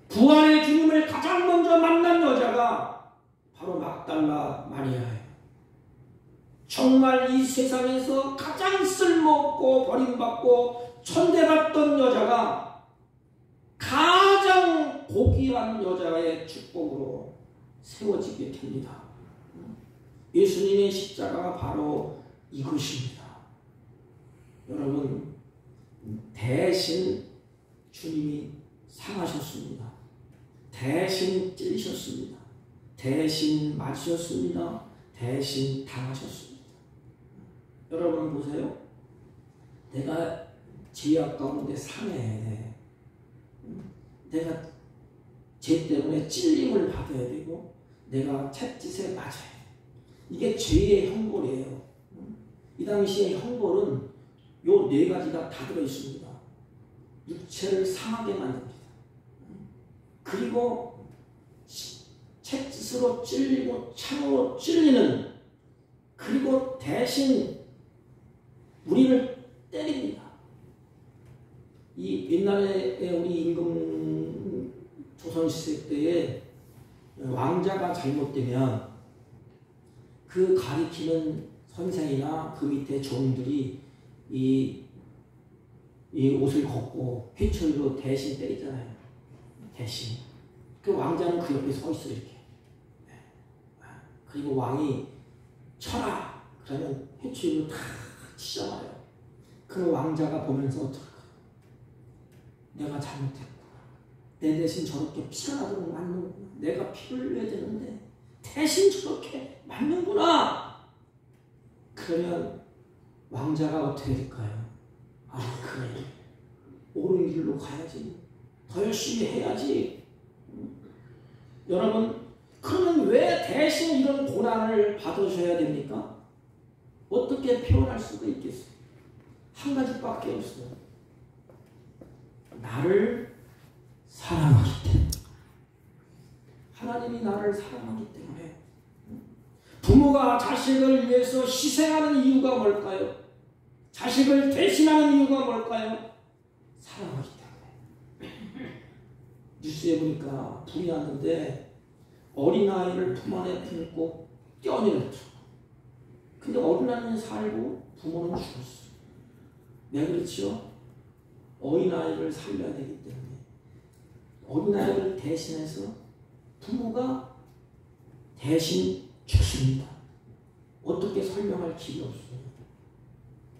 Speaker 1: 부활의 주님을 가장 먼저 만난 여자가 바로 막달라 마리아예요. 정말 이 세상에서 가장 쓸모없고 버림받고 천대받던 여자가 가장 고귀한 여자의 축복으로 세워지게 됩니다. 예수님의 십자가가 바로 이것입니다. 여러분, 대신 주님이 상하셨습니다. 대신 찔리셨습니다. 대신 맞으셨습니다. 대신 당하셨습니다. 여러분 보세요. 내가 죄악 가운데 상해. 내가 죄 때문에 찔림을 받아야 되고 내가 채짓에 맞아야 돼. 이게 죄의 형벌이에요. 이 당시에 형벌은 요 4가지가 다 들어있습니다. 육체를 상하게 만듭니다. 그리고 채짓으로 찔리고 창으로 찔리는, 그리고 대신 우리를 때립니다. 이 옛날에 우리 임금 조선시대 때에 왕자가 잘못되면 그 가리키는 선생이나 그 밑에 종들이 이 옷을 걷고 회초리로 대신 때리잖아요. 대신. 그 왕자는 그 옆에 서 있어 이렇게. 그리고 왕이 쳐라! 그러면 회초리로 다 치잖아요. 그 왕자가 보면서 어떨까? 내가 잘못했구나. 내 대신 저렇게 피가 나도록 맞는구나. 내가 피를 흘려야 되는데 대신 저렇게 맞는구나. 그러면 왕자가 어떻게 될까요? 아, 그래. 옳은 길로 가야지. 더 열심히 해야지. 여러분, 그러면 왜 대신 이런 고난을 받으셔야 됩니까? 어떻게 표현할 수가 있겠어요? 한 가지밖에 없어요. 나를 사랑하기 때문에. 하나님이 나를 사랑하기 때문에. 부모가 자식을 위해서 희생하는 이유가 뭘까요? 자식을 대신하는 이유가 뭘까요? 사랑하기 때문에. 뉴스에 보니까 불이 났는데 어린아이를 품 안에 품고 뛰어내렸죠. 근데 어린아이는 살고 부모는 죽었어. 왜 그렇죠? 어린아이를 살려야 되기 때문에. 어린아이를 대신해서 부모가 대신 죽습니다. 어떻게 설명할 길이 없어요.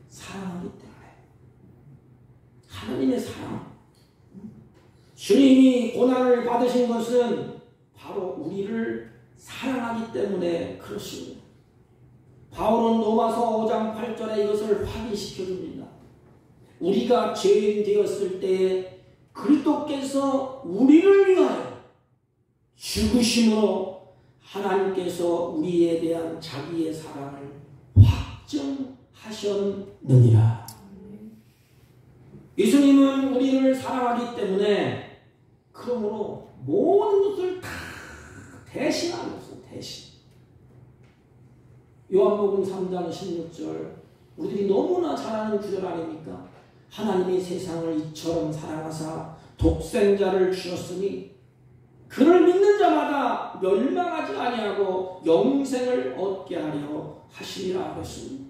Speaker 1: 사랑하기 때문에. 하나님의 사랑. 주님이 고난을 받으신 것은 바로 우리를 사랑하기 때문에 그렇습니다. 바울은 로마서 5장 8절에 이것을 확인시켜 줍니다. 우리가 죄인 되었을 때에 그리스도께서 우리를 위하여 죽으심으로 하나님께서 우리에 대한 자기의 사랑을 확증하셨느니라. 예수님은 우리를 사랑하기 때문에 그러므로 모든 것을 다 대신하셨어요. 대신. 요한복음 3장 16절 우리들이 너무나 잘 아는 구절 아닙니까? 하나님이 세상을 이처럼 사랑하사 독생자를 주셨으니 그를 믿는 자마다 멸망하지 아니하고 영생을 얻게 하려 하시리라 하셨습니다.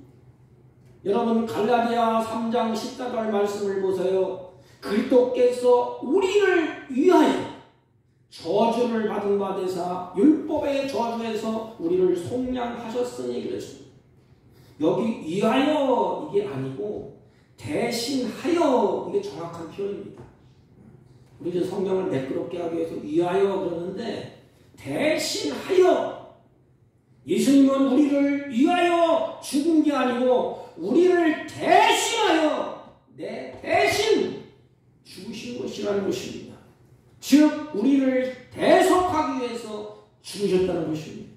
Speaker 1: 여러분 갈라디아 3장 14절 말씀을 보세요. 그리스도께서 우리를 위하여 저주를 받은 바 되사 율법의 저주에서 우리를 속량하셨으니 그랬습니다. 여기 위하여 이게 아니고 대신하여 이게 정확한 표현입니다. 우리 성경을 매끄럽게 하기 위해서 위하여 그러는데 대신하여 예수님은 우리를 위하여 죽은 게 아니고 우리를 대신하여 내 대신 죽으신 것이라는 것입니다. 즉 우리를 대속하기 위해서 죽으셨다는 것입니다.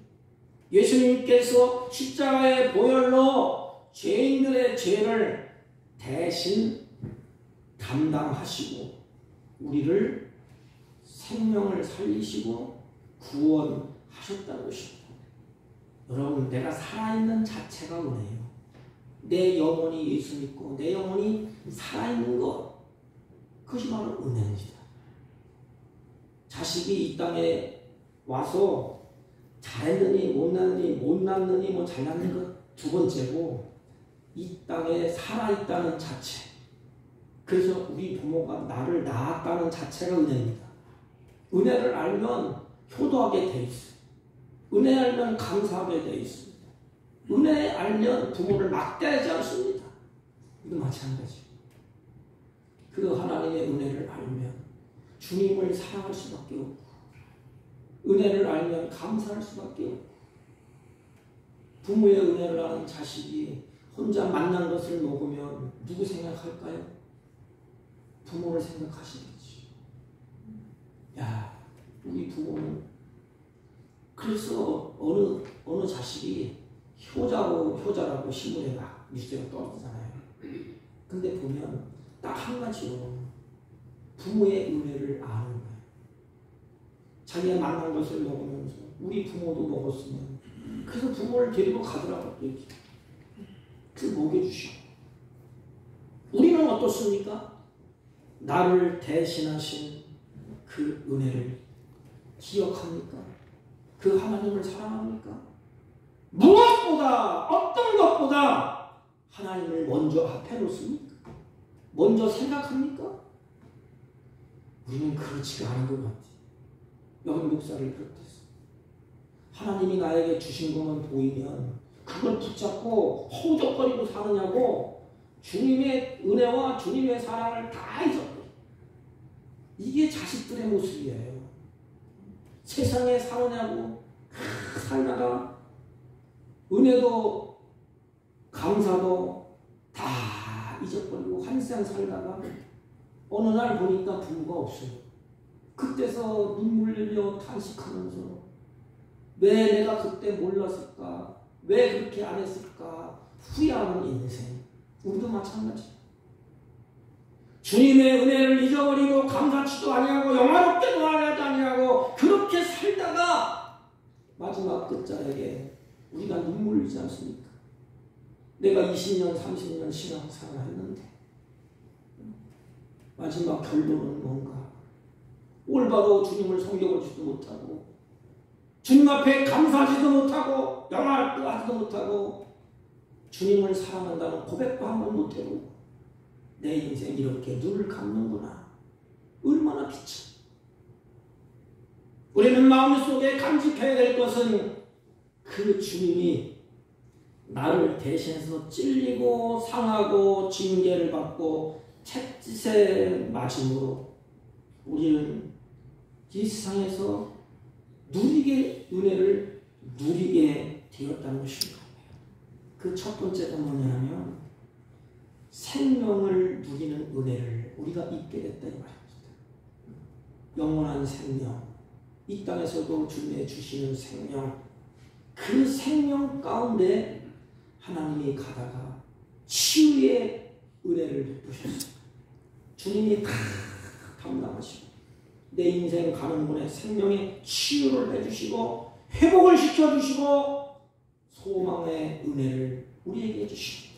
Speaker 1: 예수님께서 십자가의 보혈로 죄인들의 죄를 대신 담당하시고 우리를 생명을 살리시고 구원하셨다는 것입니다. 여러분 내가 살아있는 자체가 은혜예요. 내 영혼이 예수 믿고 내 영혼이 살아있는 것 그것이 바로 은혜입니다. 자식이 이 땅에 와서 잘했느니 못났느니 못났느니 뭐 잘났는 것 두 번째고 이 땅에 살아있다는 자체 그래서 우리 부모가 나를 낳았다는 자체가 은혜입니다. 은혜를 알면 효도하게 돼 있어요. 은혜 알면 감사하게 돼 있습니다. 은혜 알면 부모를 막대하지 않습니다. 이거 마찬가지. 그 하나님의 은혜를 알면 주님을 사랑할 수밖에 없고 은혜를 알면 감사할 수밖에 없고 부모의 은혜를 아는 자식이 혼자 만난 것을 먹으면 누구 생각할까요? 부모를 생각하시겠지. 야, 우리 부모는 그래서 어느 자식이 효자라고 신문에 막 뉴스가 떠오르잖아요. 근데 보면 딱 한 가지로 부모의 은혜를 아는 거예요. 자기가 만난 것을 먹으면서 우리 부모도 먹었으면 그래서 부모를 데리고 가더라고요. 이렇게. 그래서 먹여주시고 우리는 어떻습니까? 나를 대신하신 그 은혜를 기억합니까? 그 하나님을 사랑합니까? 무엇보다 어떤 것보다 하나님을 먼저 앞에 놓습니까? 먼저 생각합니까? 우리는 그렇지가 않은 것 같아요. 여기 목사를 비롯해서 하나님이 나에게 주신 것만 보이면 그걸 붙잡고 허우적거리고 사느냐고 주님의 은혜와 주님의 사랑을 다 잊어버려요. 이게 자식들의 모습이에요. 세상에 사느냐고 살다가 은혜도 감사도 다 잊어버리고 한 생 살다가 어느 날 보니까 부모가 없어요. 그때서 눈물 흘려 탄식하면서 왜 내가 그때 몰랐을까? 왜 그렇게 안 했을까? 후회하는 인생. 우리도 마찬가지. 주님의 은혜를 잊어버리고 감사치도 아니하고 영화롭게도 하지 아니하고 그렇게 살다가 마지막 끝자락에 우리가 눈물 흘리지 않습니까? 내가 20년, 30년 신앙생활을 했는데 마지막 결론은 뭔가? 올바로 주님을 섬겨보지도 못하고 주님 앞에 감사하지도 못하고 영화하지도 못하고 주님을 사랑한다는 고백도 한 번 못해보고 내 인생 이렇게 눈을 감는구나. 얼마나 비쳐. 우리는 마음속에 간직해야 될 것은 그 주님이 나를 대신해서 찔리고 상하고 징계를 받고 채찍에 맞음으로 우리는 이 세상에서 누리게 은혜를 누리게 되었다는 것입니다. 그 첫 번째가 뭐냐면 생명을 누리는 은혜를 우리가 입게 됐다 이 말입니다. 영원한 생명, 이 땅에서도 주님의 주시는 생명, 그 생명 가운데 하나님이 가다가 치유의 은혜를 베푸셨어요. 주님이 다 담당하시고 내 인생 가는 문에 생명의 치유를 해주시고 회복을 시켜주시고 소망의 은혜를 우리에게 주십니다.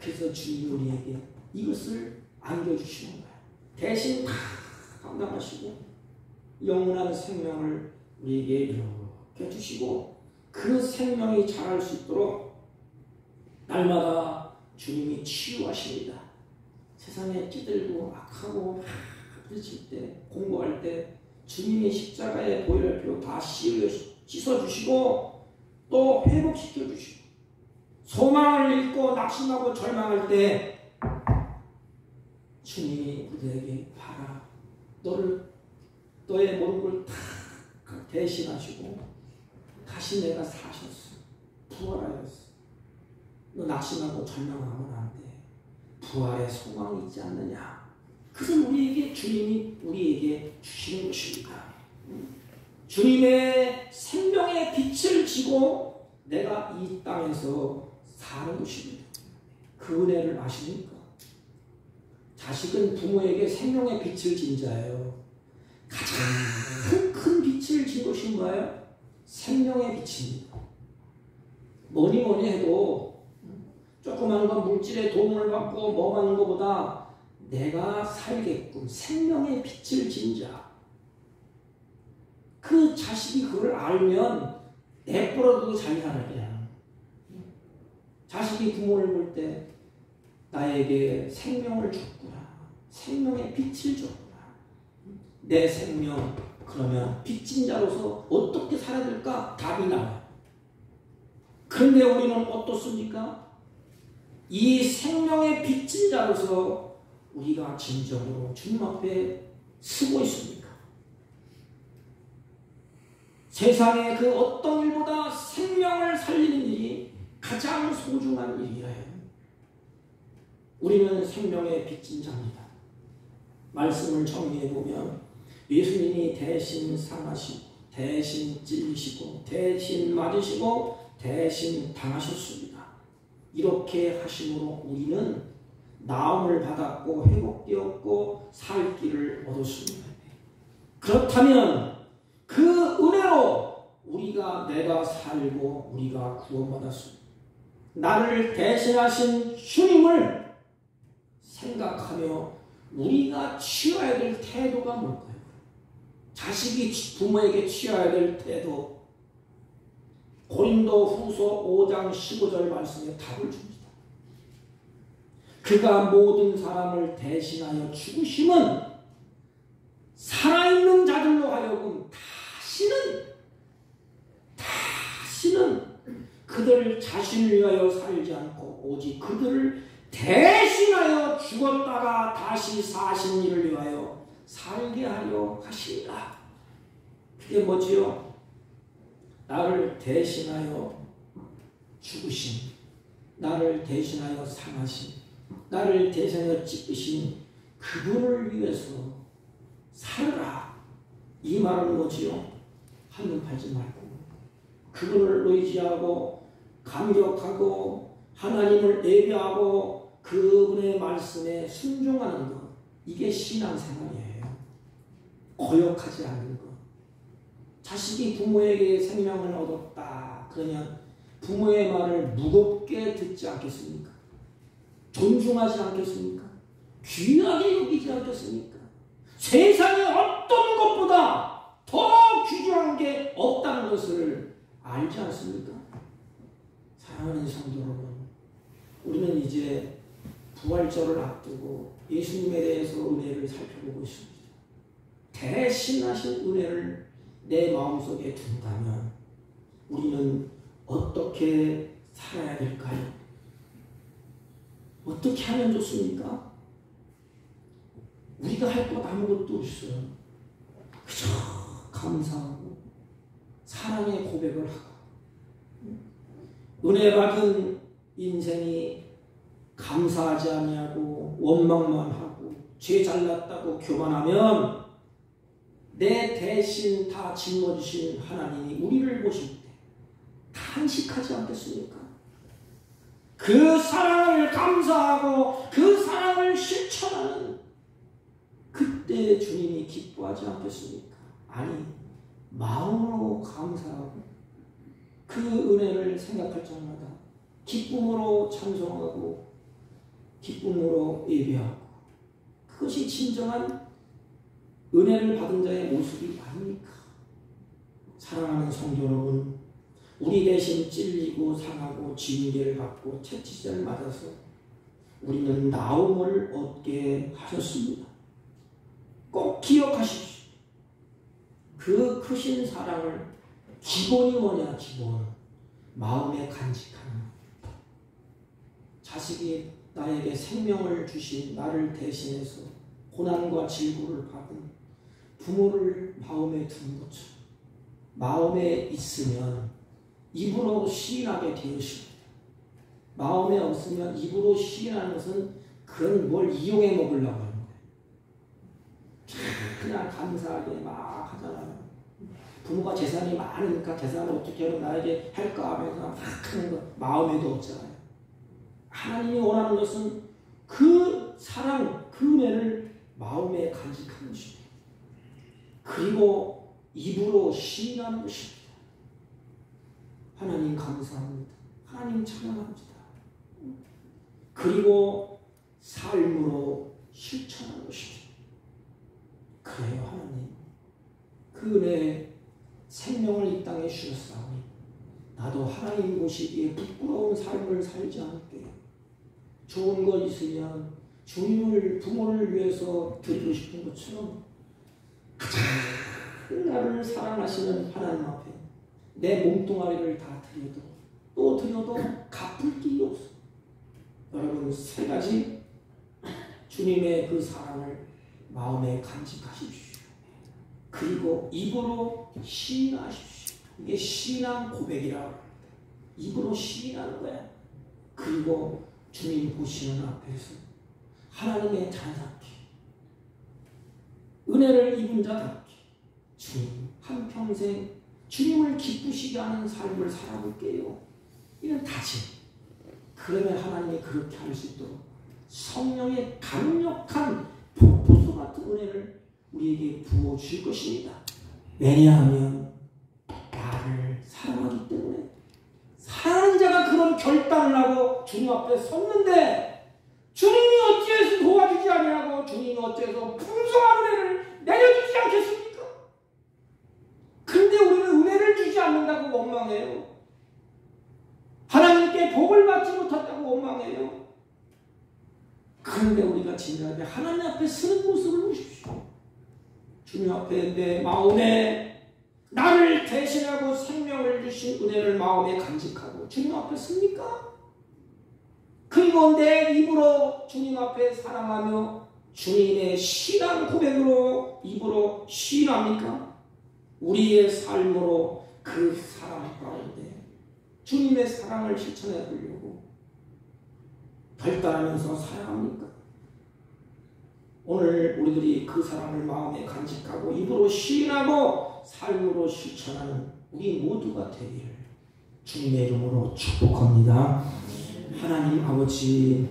Speaker 1: 그래서 주님이 우리에게 이것을 안겨주시는 거예요. 대신 다 감당하시고 영원한 생명을 우리에게 이렇게 주시고 그 생명이 자랄 수 있도록 날마다 주님이 치유하십니다. 세상에 찌들고 악하고 부딪힐 때 공부할 때 주님이 십자가의 보혈의 피로 다 씻어주시고 또 회복시켜주시고 소망을 잃고 낙심하고 절망할 때 주님이 우리에게 봐라, 너의 모든 걸 다 대신하시고 다시 내가 사셨어, 부활하였어. 너 낙심하고 절망하면 안 돼. 부활의 소망이 있지 않느냐. 그것은 주님이 우리에게 주시는 것입니다. 주님의 생명의 빛을 지고 내가 이 땅에서 사는 것입니다. 그 은혜를 아십니까? 자식은 부모에게 생명의 빛을 진 자예요. 가장 큰 빛을 진 것이 뭐예요? 생명의 빛입니다. 뭐니 해도 조그만 건 물질의 도움을 받고 뭐 하는 것보다 내가 살게끔 생명의 빛을 진 자. 그 자식이 그걸 알면 내버려둬도 잘 살아야. 자식이 부모를 볼 때 나에게 생명을 줬구나. 생명의 빛을 줬구나. 내 생명, 그러면 빚진 자로서 어떻게 살아야 될까? 답이 나와요. 그런데 우리는 어떻습니까? 이 생명의 빚진 자로서 우리가 진정으로 주님 앞에 서고 있습니까? 세상의 그 어떤 일보다 생명을 살리는 일이 가장 소중한 일이에요. 우리는 생명의 빚진 자입니다. 말씀을 정리해보면 예수님이 대신 상하시고 대신 찔리시고 대신 맞으시고 대신 당하셨습니다. 이렇게 하심으로 우리는 나음을 받았고 회복되었고 살 길을 얻었습니다. 그렇다면 그 은혜로 내가 살고 우리가 구원받았습니다. 나를 대신하신 주님을 생각하며 우리가 취해야 될 태도가 뭘까요? 자식이 부모에게 취해야 될 태도, 고린도 후서 5장 15절 말씀에 답을 줍니다. 그가 모든 사람을 대신하여 죽으심은 살아있는 자들로 하여금 다시는 그들 자신을 위하여 살지 않고 오직 그들을 대신하여 죽었다가 다시 사신 이를 위하여 살게 하려 하십니다. 그게 뭐지요? 나를 대신하여 죽으신, 나를 대신하여 상하신, 나를 대신하여 찢으신 그분을 위해서 살아라. 이 말은 뭐지요? 한눈 팔지 말고 그분을 의지하고 감격하고 하나님을 예배하고 그분의 말씀에 순종하는 것, 이게 신앙생활이에요. 거역하지 않는 것. 자식이 부모에게 생명을 얻었다 그러면 부모의 말을 무겁게 듣지 않겠습니까? 존중하지 않겠습니까? 귀하게 여기지 않겠습니까? 세상에 어떤 것보다 더 귀중한 게 없다는 것을 알지 않습니까? 사랑하는 성도 여러분, 우리는 이제 부활절을 앞두고 예수님에 대해서 은혜를 살펴보고 있습니다. 대신하신 은혜를 내 마음속에 둔다면 우리는 어떻게 살아야 될까요? 어떻게 하면 좋습니까? 우리가 할 것 아무것도 없어요. 그저 감사하고 사랑의 고백을 하고 은혜 받은 인생이 감사하지 아니하고 원망만 하고 죄 잘났다고 교만하면 내 대신 다 짊어지신 하나님이 우리를 보실 때 탄식하지 않겠습니까? 그 사랑을 감사하고 그 사랑을 실천하는 그때 주님이 기뻐하지 않겠습니까? 아니, 마음으로 감사하고 그 은혜를 생각할 때마다 기쁨으로 찬송하고 기쁨으로 예배하고 그것이 진정한 은혜를 받은 자의 모습이 아닙니까? 사랑하는 성도 여러분, 우리 대신 찔리고 상하고 징계를 받고 채찍질을 맞아서 우리는 나음을 얻게 하셨습니다. 꼭 기억하십시오. 그 크신 사랑을 기본이 뭐냐? 기본 마음에 간직하는 자식이 나에게 생명을 주신 나를 대신해서 고난과 질고를 받은 부모를 마음에 두는 것처럼 마음에 있으면 입으로 시인하게 되었습니다. 마음에 없으면 입으로 시인하는 것은 그런 뭘 이용해 먹으려고 하는 거예요. 그냥 감사하게 막 하잖아요. 부모가 재산이 많으니까 재산을 어떻게 하면 나에게 할까 하면서 막 하는 거 마음에도 없잖아요. 하나님이 원하는 것은 그 사랑, 그 은혜를 마음에 간직하는 것입니다. 그리고 입으로 시인하는 것입니다. 하나님 감사합니다. 하나님 찬양합니다. 그리고 삶으로 실천하는 것입니다. 그래요, 하나님. 그 은혜 생명을 이 땅에 주셨사오니 나도 하나님 보시기에 부끄러운 삶을 살지 않을게요. 좋은 것 있으면 주님을 부모를 위해서 드리고 싶은 것처럼 가장 나를 사랑하시는 하나님 앞에 내 몸뚱아리를 다 드려도 또 드려도 갚을 길이 없어. 여러분, 세 가지 주님의 그 사랑을 마음에 간직하십시오. 그리고 입으로 시인하십시오. 이게 신앙 고백이라고 합니다. 입으로 시인하는 거야. 그리고 주님 보시는 앞에서 하나님의 자녀답게 은혜를 입은 자답게 주님 한평생 주님을 기쁘시게 하는 삶을 살아볼게요. 이런 다짐. 그러면 하나님이 그렇게 할 수 있도록 성령의 강력한 폭포수 같은 은혜를 우리에게 부어주실 것입니다. 왜냐하면 나를 사랑하기 때문에. 사랑하는 자가 그런 결단을 하고 주님 앞에 섰는데 주님이 어찌해서 도와주지 아니하고 주님이 어찌해서 풍성한 은혜를 내려주지 않겠습니까? 근데 우리는 은혜를 주지 않는다고 원망해요. 하나님께 복을 받지 못한다고 원망해요. 그런데 우리가 진정하게 하나님 앞에 서는 모습을 보십시오. 주님 앞에 내 마음에 나를 대신하고 생명을 주신 은혜를 마음에 간직하고 주님 앞에 섭니까? 그리고 내 입으로 주님 앞에 사랑하며 주님의 신앙 고백으로 입으로 시인합니까? 우리의 삶으로 그 사랑 가운데 주님의 사랑을 실천해 보려고 결단하면서 살아갑니까? 오늘 우리들이 그 사랑을 마음에 간직하고 입으로 시인하고 삶으로 실천하는 우리 모두가 되기를 주님의 이름으로 축복합니다. 하나님 아버지,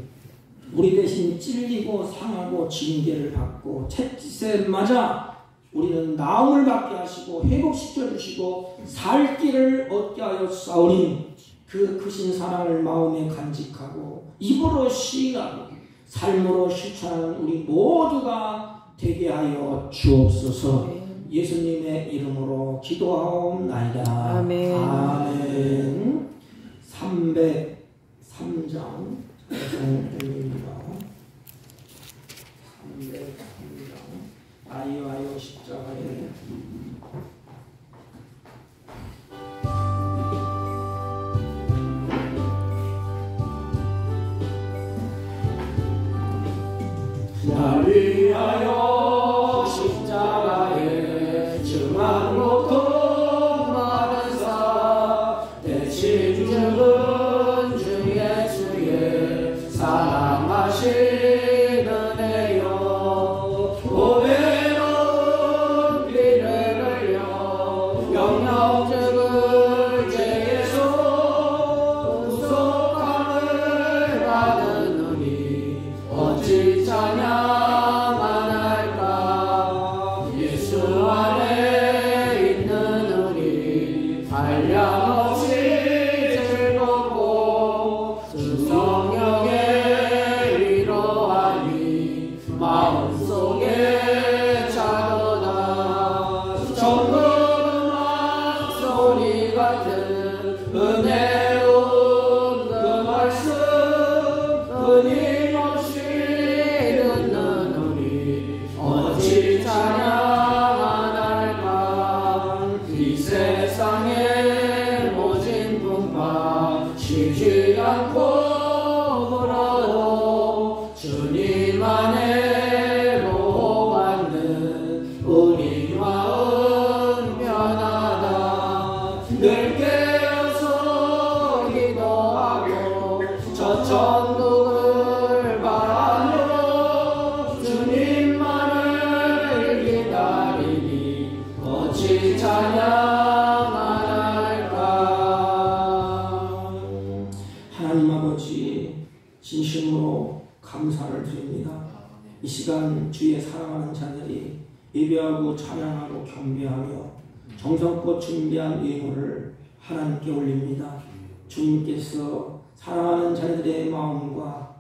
Speaker 1: 우리 대신 찔리고 상하고 징계를 받고 채찍에 맞아 우리는 나음을 받게 하시고 회복시켜 주시고 살 길을 얻게 하여 싸우니 그 크신 사랑을 마음에 간직하고 입으로 시인하고 삶으로 실천하는 우리 모두가 되게 하여 주옵소서. 예수님의 이름으로 기도하옵나이다.
Speaker 3: 아멘.
Speaker 1: 아멘. 303장 성경입니다. 303장 아이와요 십자가에
Speaker 2: 날 위하여 십자가에 증한 고통 많은 사 대신 죽은 주 예수의 사랑하신 은혜여 고배로운 피를 흘려 영영 죽을 죄에서 구속함을 받은 우리 어찌 찬양 안 할까. 천국을 바라며 주님만을 기다리니 어찌 찬양할까.
Speaker 1: 하나님 아버지 진심으로 감사를 드립니다. 이 시간 주의 사랑하는 자들이 예배하고 찬양하고 경배하며 정성껏 준비한 예물을 하나님께 올립니다. 주님께서 사랑하는 자들의 마음과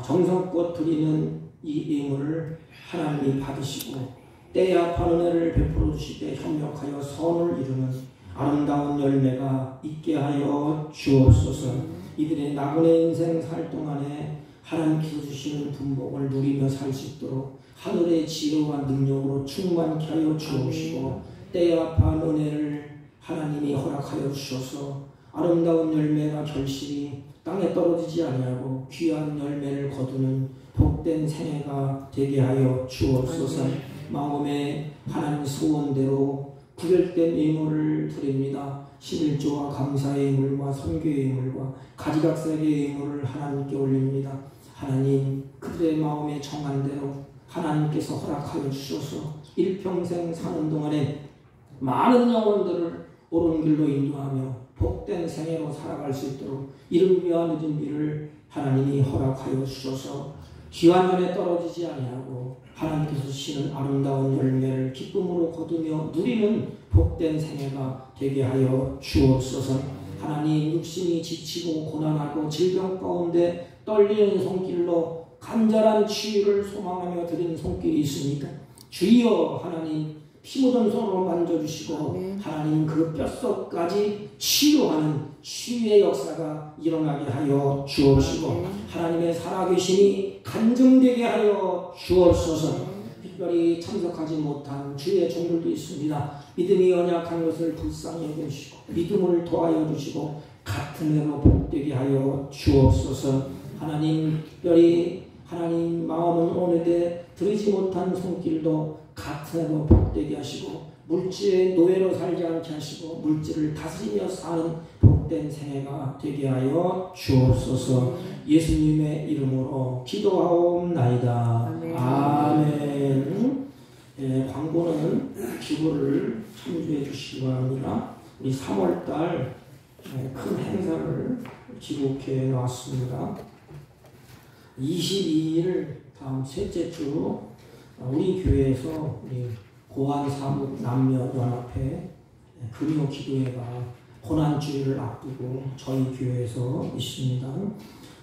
Speaker 1: 정성껏 드리는 이 예물을 하나님이 받으시고 때에 합한 은혜를 베풀어 주시되 협력하여 선을 이루는 아름다운 열매가 있게 하여 주옵소서. 이들의 나그네 인생 살 동안에 하나님께서 주시는 분복을 누리며 살 수 있도록 하늘의 지혜와 능력으로 충만케 하여 주옵시고 때에 합한 은혜를 하나님이 허락하여 주셔서 아름다운 열매가 결실이 땅에 떨어지지 아니하고 귀한 열매를 거두는 복된 생애가 되게 하여 주옵소서. 마음의 하나님 소원대로 구별된 예물을 드립니다. 11조와 감사의 예물과 선교의 예물과 가지각색의 예물을 하나님께 올립니다. 하나님 그들의 마음에 정한 대로 하나님께서 허락하여 주셔서 일평생 사는 동안에 많은 영혼들을 옳은 길로 인도하며 복된 생애로 살아갈 수 있도록 이른비와 늦은비를 하나님이 허락하여 주셔서 기환년에 떨어지지 아니하고 하나님께서 주시는 아름다운 열매를 기쁨으로 거두며 누리는 복된 생애가 되게 하여 주옵소서. 하나님 육신이 지치고 고난하고 질병 가운데 떨리는 손길로 간절한 치유를 소망하며 드리는 손길이 있습니까? 주여 하나님 피 묻은 손으로 만져주시고 하나님 그 뼛속까지 치유하는 치유의 역사가 일어나게 하여 주옵시고 하나님의 살아계심이 간증되게 하여 주옵소서. 특별히 참석하지 못한 주의 종들도 있습니다. 믿음이 연약한 것을 불쌍히 여기시고 믿음을 도하여 주시고 같은 애로 복되게 하여 주옵소서. 하나님 특별히 하나님 마음은 오늘에 들이지 못한 손길도 같은 애로 복되게 하시고 물질의 노예로 살지 않게 하시고 물질을 다스리며 사는 복된 생애가 되게 하여 주옵소서. 예수님의 이름으로 기도하옵나이다. 아멘. 광고는 기부를 참조해 주시기 바랍니다. 우리 3월달 큰 행사를 기록해 놨습니다. 22일 다음 셋째 주 우리 교회에서 우리 고안사목 남녀연합회 금요 기도회가 고난주일을 앞두고 저희 교회에서 있습니다.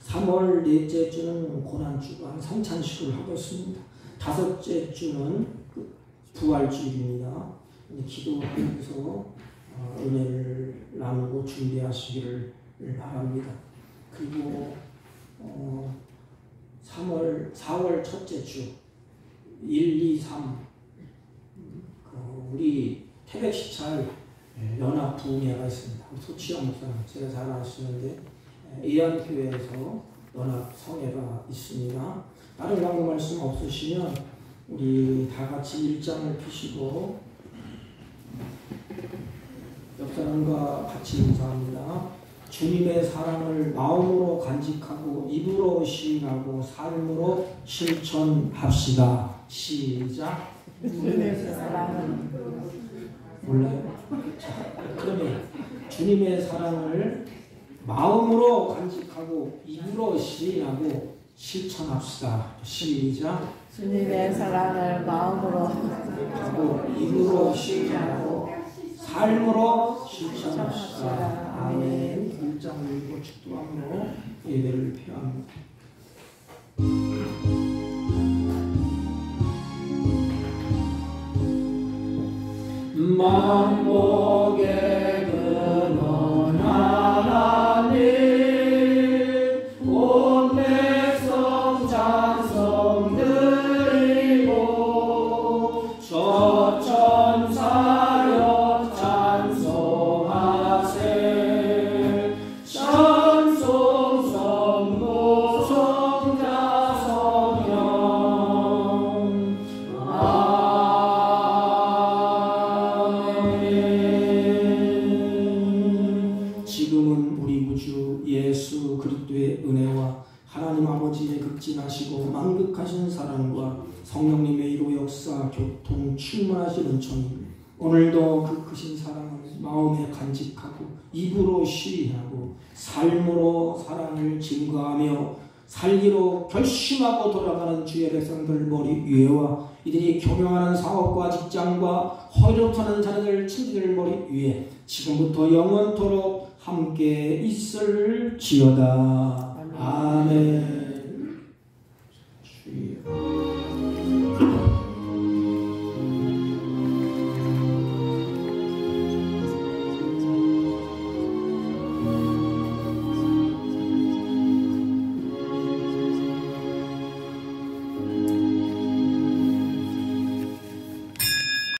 Speaker 1: 3월 넷째 주는 고난주간 성찬식을 하겠습니다. 다섯째 주는 부활주일입니다. 기도하면서 은혜를 나누고 준비하시기를 바랍니다. 그리고 4월 첫째 주 1, 2, 3 우리 태백시찰 연합 부흥회가 있습니다. 소치영 목사님 제가 잘 아시는데 예안교회에서 연합 성회가 있습니다. 다른 광고 말씀 없으시면 우리 다 같이 일장을 펴시고 옆 사람과 같이 인사합니다. 주님의 사랑을 마음으로 간직하고 입으로 시인하고 삶으로 실천합시다. 시작.
Speaker 2: 주님의 사랑은
Speaker 1: 몰라요? 자, 그러면 주님의 사랑을 마음으로 간직하고 입으로 시인하고 실천합시다. 시작.
Speaker 2: 주님의 사랑을 마음으로
Speaker 1: 하고 입으로 시인하고 삶으로 실천합시다. 아멘. 일장을 읽고 축도함으로 예배를 표합니다.
Speaker 2: 만복의 근원 하나님 온 백성 찬송 드리고 저천사역 찬송하세 찬송 성부 성자 성령 아멘.
Speaker 1: 하나님 아버지의 극진하시고 만극하신 사랑과 성령님의 이로 역사, 교통, 충만하신 은총이 오늘도 그 크신 사랑을 마음에 간직하고 입으로 시위하고 삶으로 사랑을 증거하며 살기로 결심하고 돌아가는 주의 백성들 머리 위에와 이들이 경영하는 사업과 직장과 허리로타는 자녀들 친지들 머리 위에 지금부터 영원토록 함께 있을지어다. 아멘. 주여.